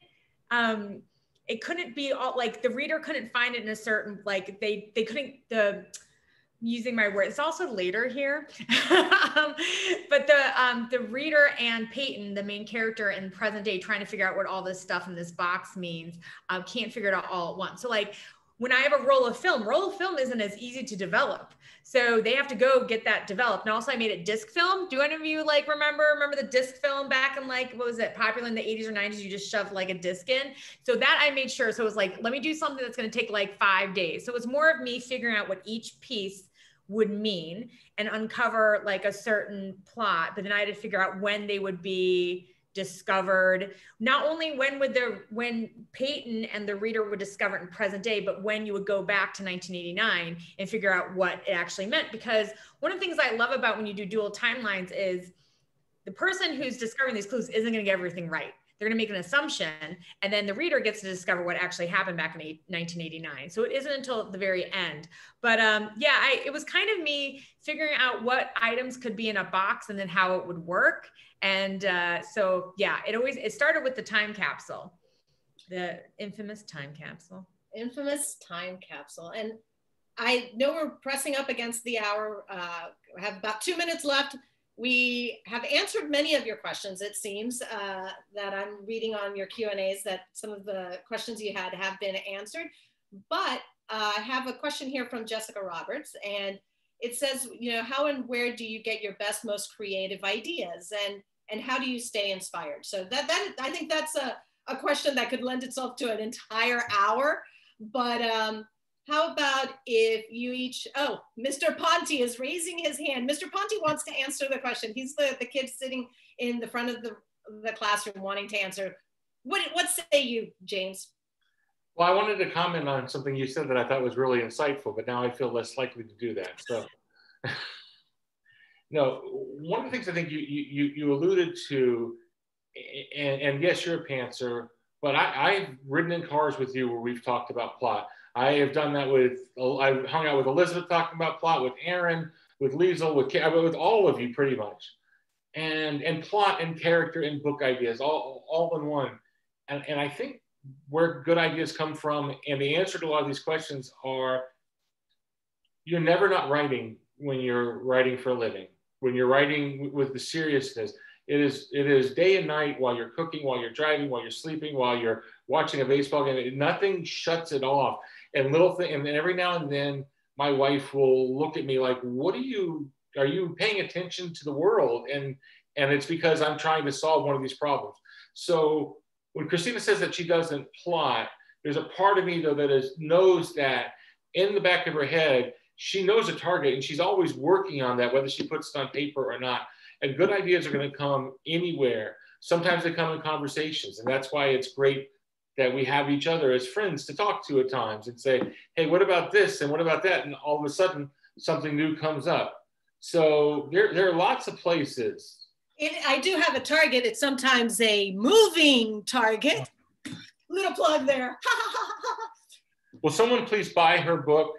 be all, like, the reader couldn't find it in a certain, like, they couldn't, using my word, it's also later here. But the reader and Peyton, the main character in present day, trying to figure out what all this stuff in this box means, can't figure it out all at once. So like when I have a roll of film isn't as easy to develop. So they have to go get that developed. And also I made it disc film. Do any of you like remember the disc film back in, like, what was it, popular in the 80s or 90s? You just shoved like a disc in. So that I made sure. So it was like, let me do something that's going to take like 5 days. So it was more of me figuring out what each piece would mean and uncover like a certain plot, but then I had to figure out when they would be discovered. Not only when Peyton and the reader would discover it in present day, but when you would go back to 1989 and figure out what it actually meant. Because one of the things I love about when you do dual timelines is the person who's discovering these clues isn't going to get everything right. They're going to make an assumption, and then the reader gets to discover what actually happened back in 1989. So it isn't until the very end. But it was kind of me figuring out what items could be in a box and then how it would work. And it started with the time capsule, the infamous time capsule.
Infamous time capsule. And I know we're pressing up against the hour. We have about 2 minutes left. We have answered many of your questions, it seems, that I'm reading on your Q&As, that some of the questions you had have been answered. But I have a question here from Jessica Roberts, and it says, how and where do you get your best, most creative ideas? And how do you stay inspired? So that I think that's a question that could lend itself to an entire hour. But how about if you each, Mr. Ponti is raising his hand. Mr. Ponti wants to answer the question. He's the kid sitting in the front of the classroom wanting to answer. What say you, James?
Well, I wanted to comment on something you said that I thought was really insightful, but now I feel less likely to do that. So, no, one of the things I think you alluded to, and yes, you're a pantser, but I've ridden in cars with you where we've talked about plot. I have done that with, I've hung out with Elizabeth talking about plot, with Erin, with Liesl, with all of you pretty much. And plot and character and book ideas, all in one. And I think where good ideas come from, and the answer to a lot of these questions are, you're never not writing when you're writing for a living. When you're writing with the seriousness, it is day and night, while you're cooking, while you're driving, while you're sleeping, while you're watching a baseball game. Nothing shuts it off. And and then every now and then, my wife will look at me like, are you paying attention to the world? And it's because I'm trying to solve one of these problems. So when Christina says that she doesn't plot, there's a part of me though that knows that in the back of her head, she knows a target and she's always working on that, whether she puts it on paper or not. And good ideas are going to come anywhere. Sometimes they come in conversations, and that's why it's great that we have each other as friends to talk to at times and say, hey, what about this? And what about that? And all of a sudden something new comes up. So there are lots of places.
I do have a target. It's sometimes a moving target. Little plug there.
Will someone please buy her book?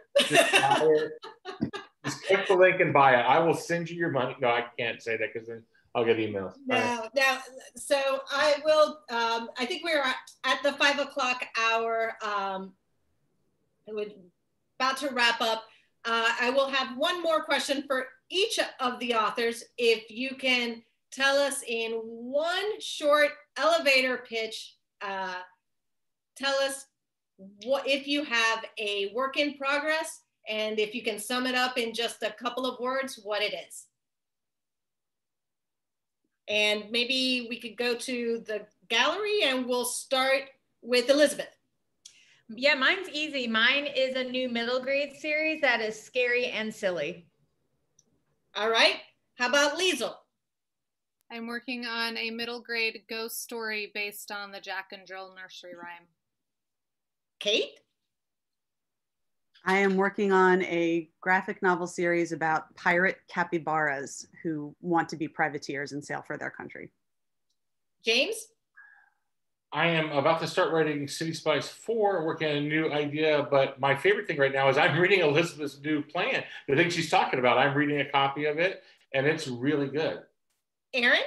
Just click the link and buy it. I will send you your money. No, I can't say that because then I'll get emails.
No. So I will, I think we're at the 5 o'clock hour. We're about to wrap up. I will have one more question for each of the authors. If you can tell us in one short elevator pitch, tell us what, if you have a work in progress, and if you can sum it up in just a couple of words, what it is. And maybe we could go to the gallery and we'll start with Elizabeth.
Yeah, mine's easy. Mine is a new middle grade series that is scary and silly.
All right. How about Liesl?
I'm working on a middle grade ghost story based on the Jack and Jill nursery rhyme.
Kate?
I am working on a graphic novel series about pirate capybaras who want to be privateers and sail for their country.
James?
I am about to start writing City Spies 4, working on a new idea, but my favorite thing right now is I'm reading Elizabeth's new plan, the thing she's talking about. I'm reading a copy of it, and it's really good.
Erin?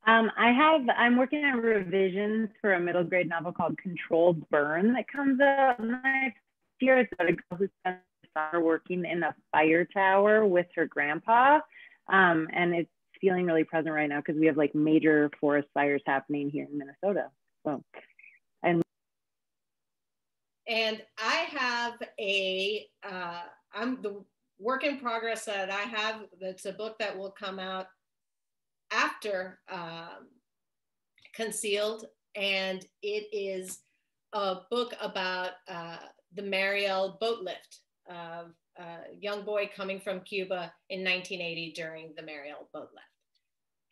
I'm working on revisions for a middle grade novel called Controlled Burn that comes out next year. It's about a girl who spends the summer working in a fire tower with her grandpa, and it's feeling really present right now because we have like major forest fires happening here in Minnesota. So, and
I have I'm the work in progress that I have. That's a book that will come out after Concealed, and it is a book about the Mariel boat lift of a young boy coming from Cuba in 1980 during the Mariel boat lift.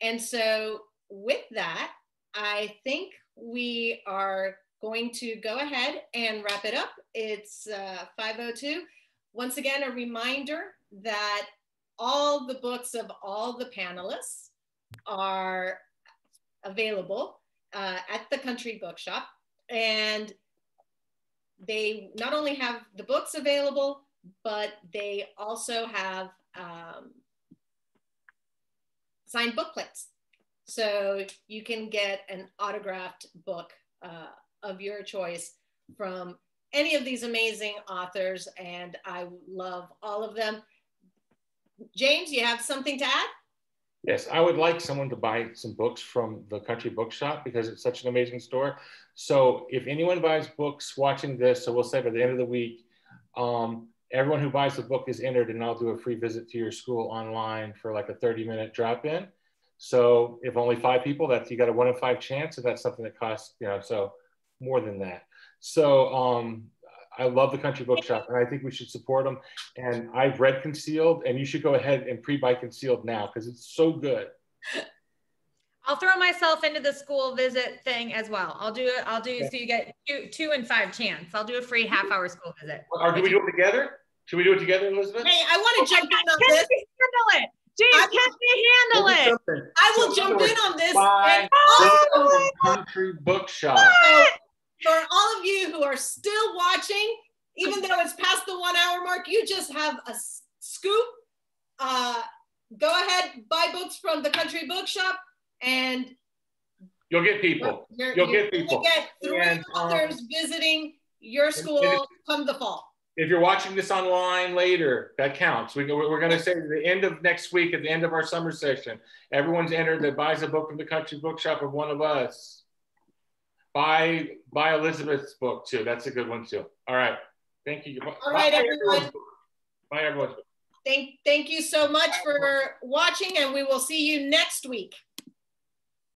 And so with that, I think we are going to go ahead and wrap it up. It's 5:02. Once again, a reminder that all the books of all the panelists are available at the Country Bookshop, and they not only have the books available, but they also have signed bookplets. So you can get an autographed book of your choice from any of these amazing authors, and I love all of them. James, you have something to add?
Yes, I would like someone to buy some books from the Country Bookshop because it's such an amazing store. So if anyone buys books watching this, so we'll say by the end of the week, everyone who buys the book is entered, and I'll do a free visit to your school online for like a 30-minute drop-in. So if only 5 people, you got a 1 in 5 chance, and that's something that costs, so more than that. So I love the Country Bookshop, and I think we should support them. And I've read Concealed, and you should go ahead and pre-buy Concealed now because it's so good.
I'll throw myself into the school visit thing as well. I'll do it. Okay. So you get 2 in 5 chance. I'll do a free half-hour school visit.
Or do we do it together? Should we do it together, Elizabeth?
Hey, I want to jump in on this.
Handle it. Jeez, can't they handle it?
I will jump in on this.
By
And also,
Country Bookshop.
so for all of you who are still watching, even though it's past the 1 hour mark, you just have a scoop. Go ahead, buy books from the Country Bookshop, and
you'll get people. You'll get people.
Get 3 authors visiting your school come the fall.
If you're watching this online later, that counts. We're going to say at the end of next week, at the end of our summer session, everyone's entered that buys a book from the Country Bookshop of one of us. Buy Elizabeth's book too. That's a good one too. All right. Thank you.
All right, everyone.
Bye, everyone.
Thank you so much for watching, and we will see you next week.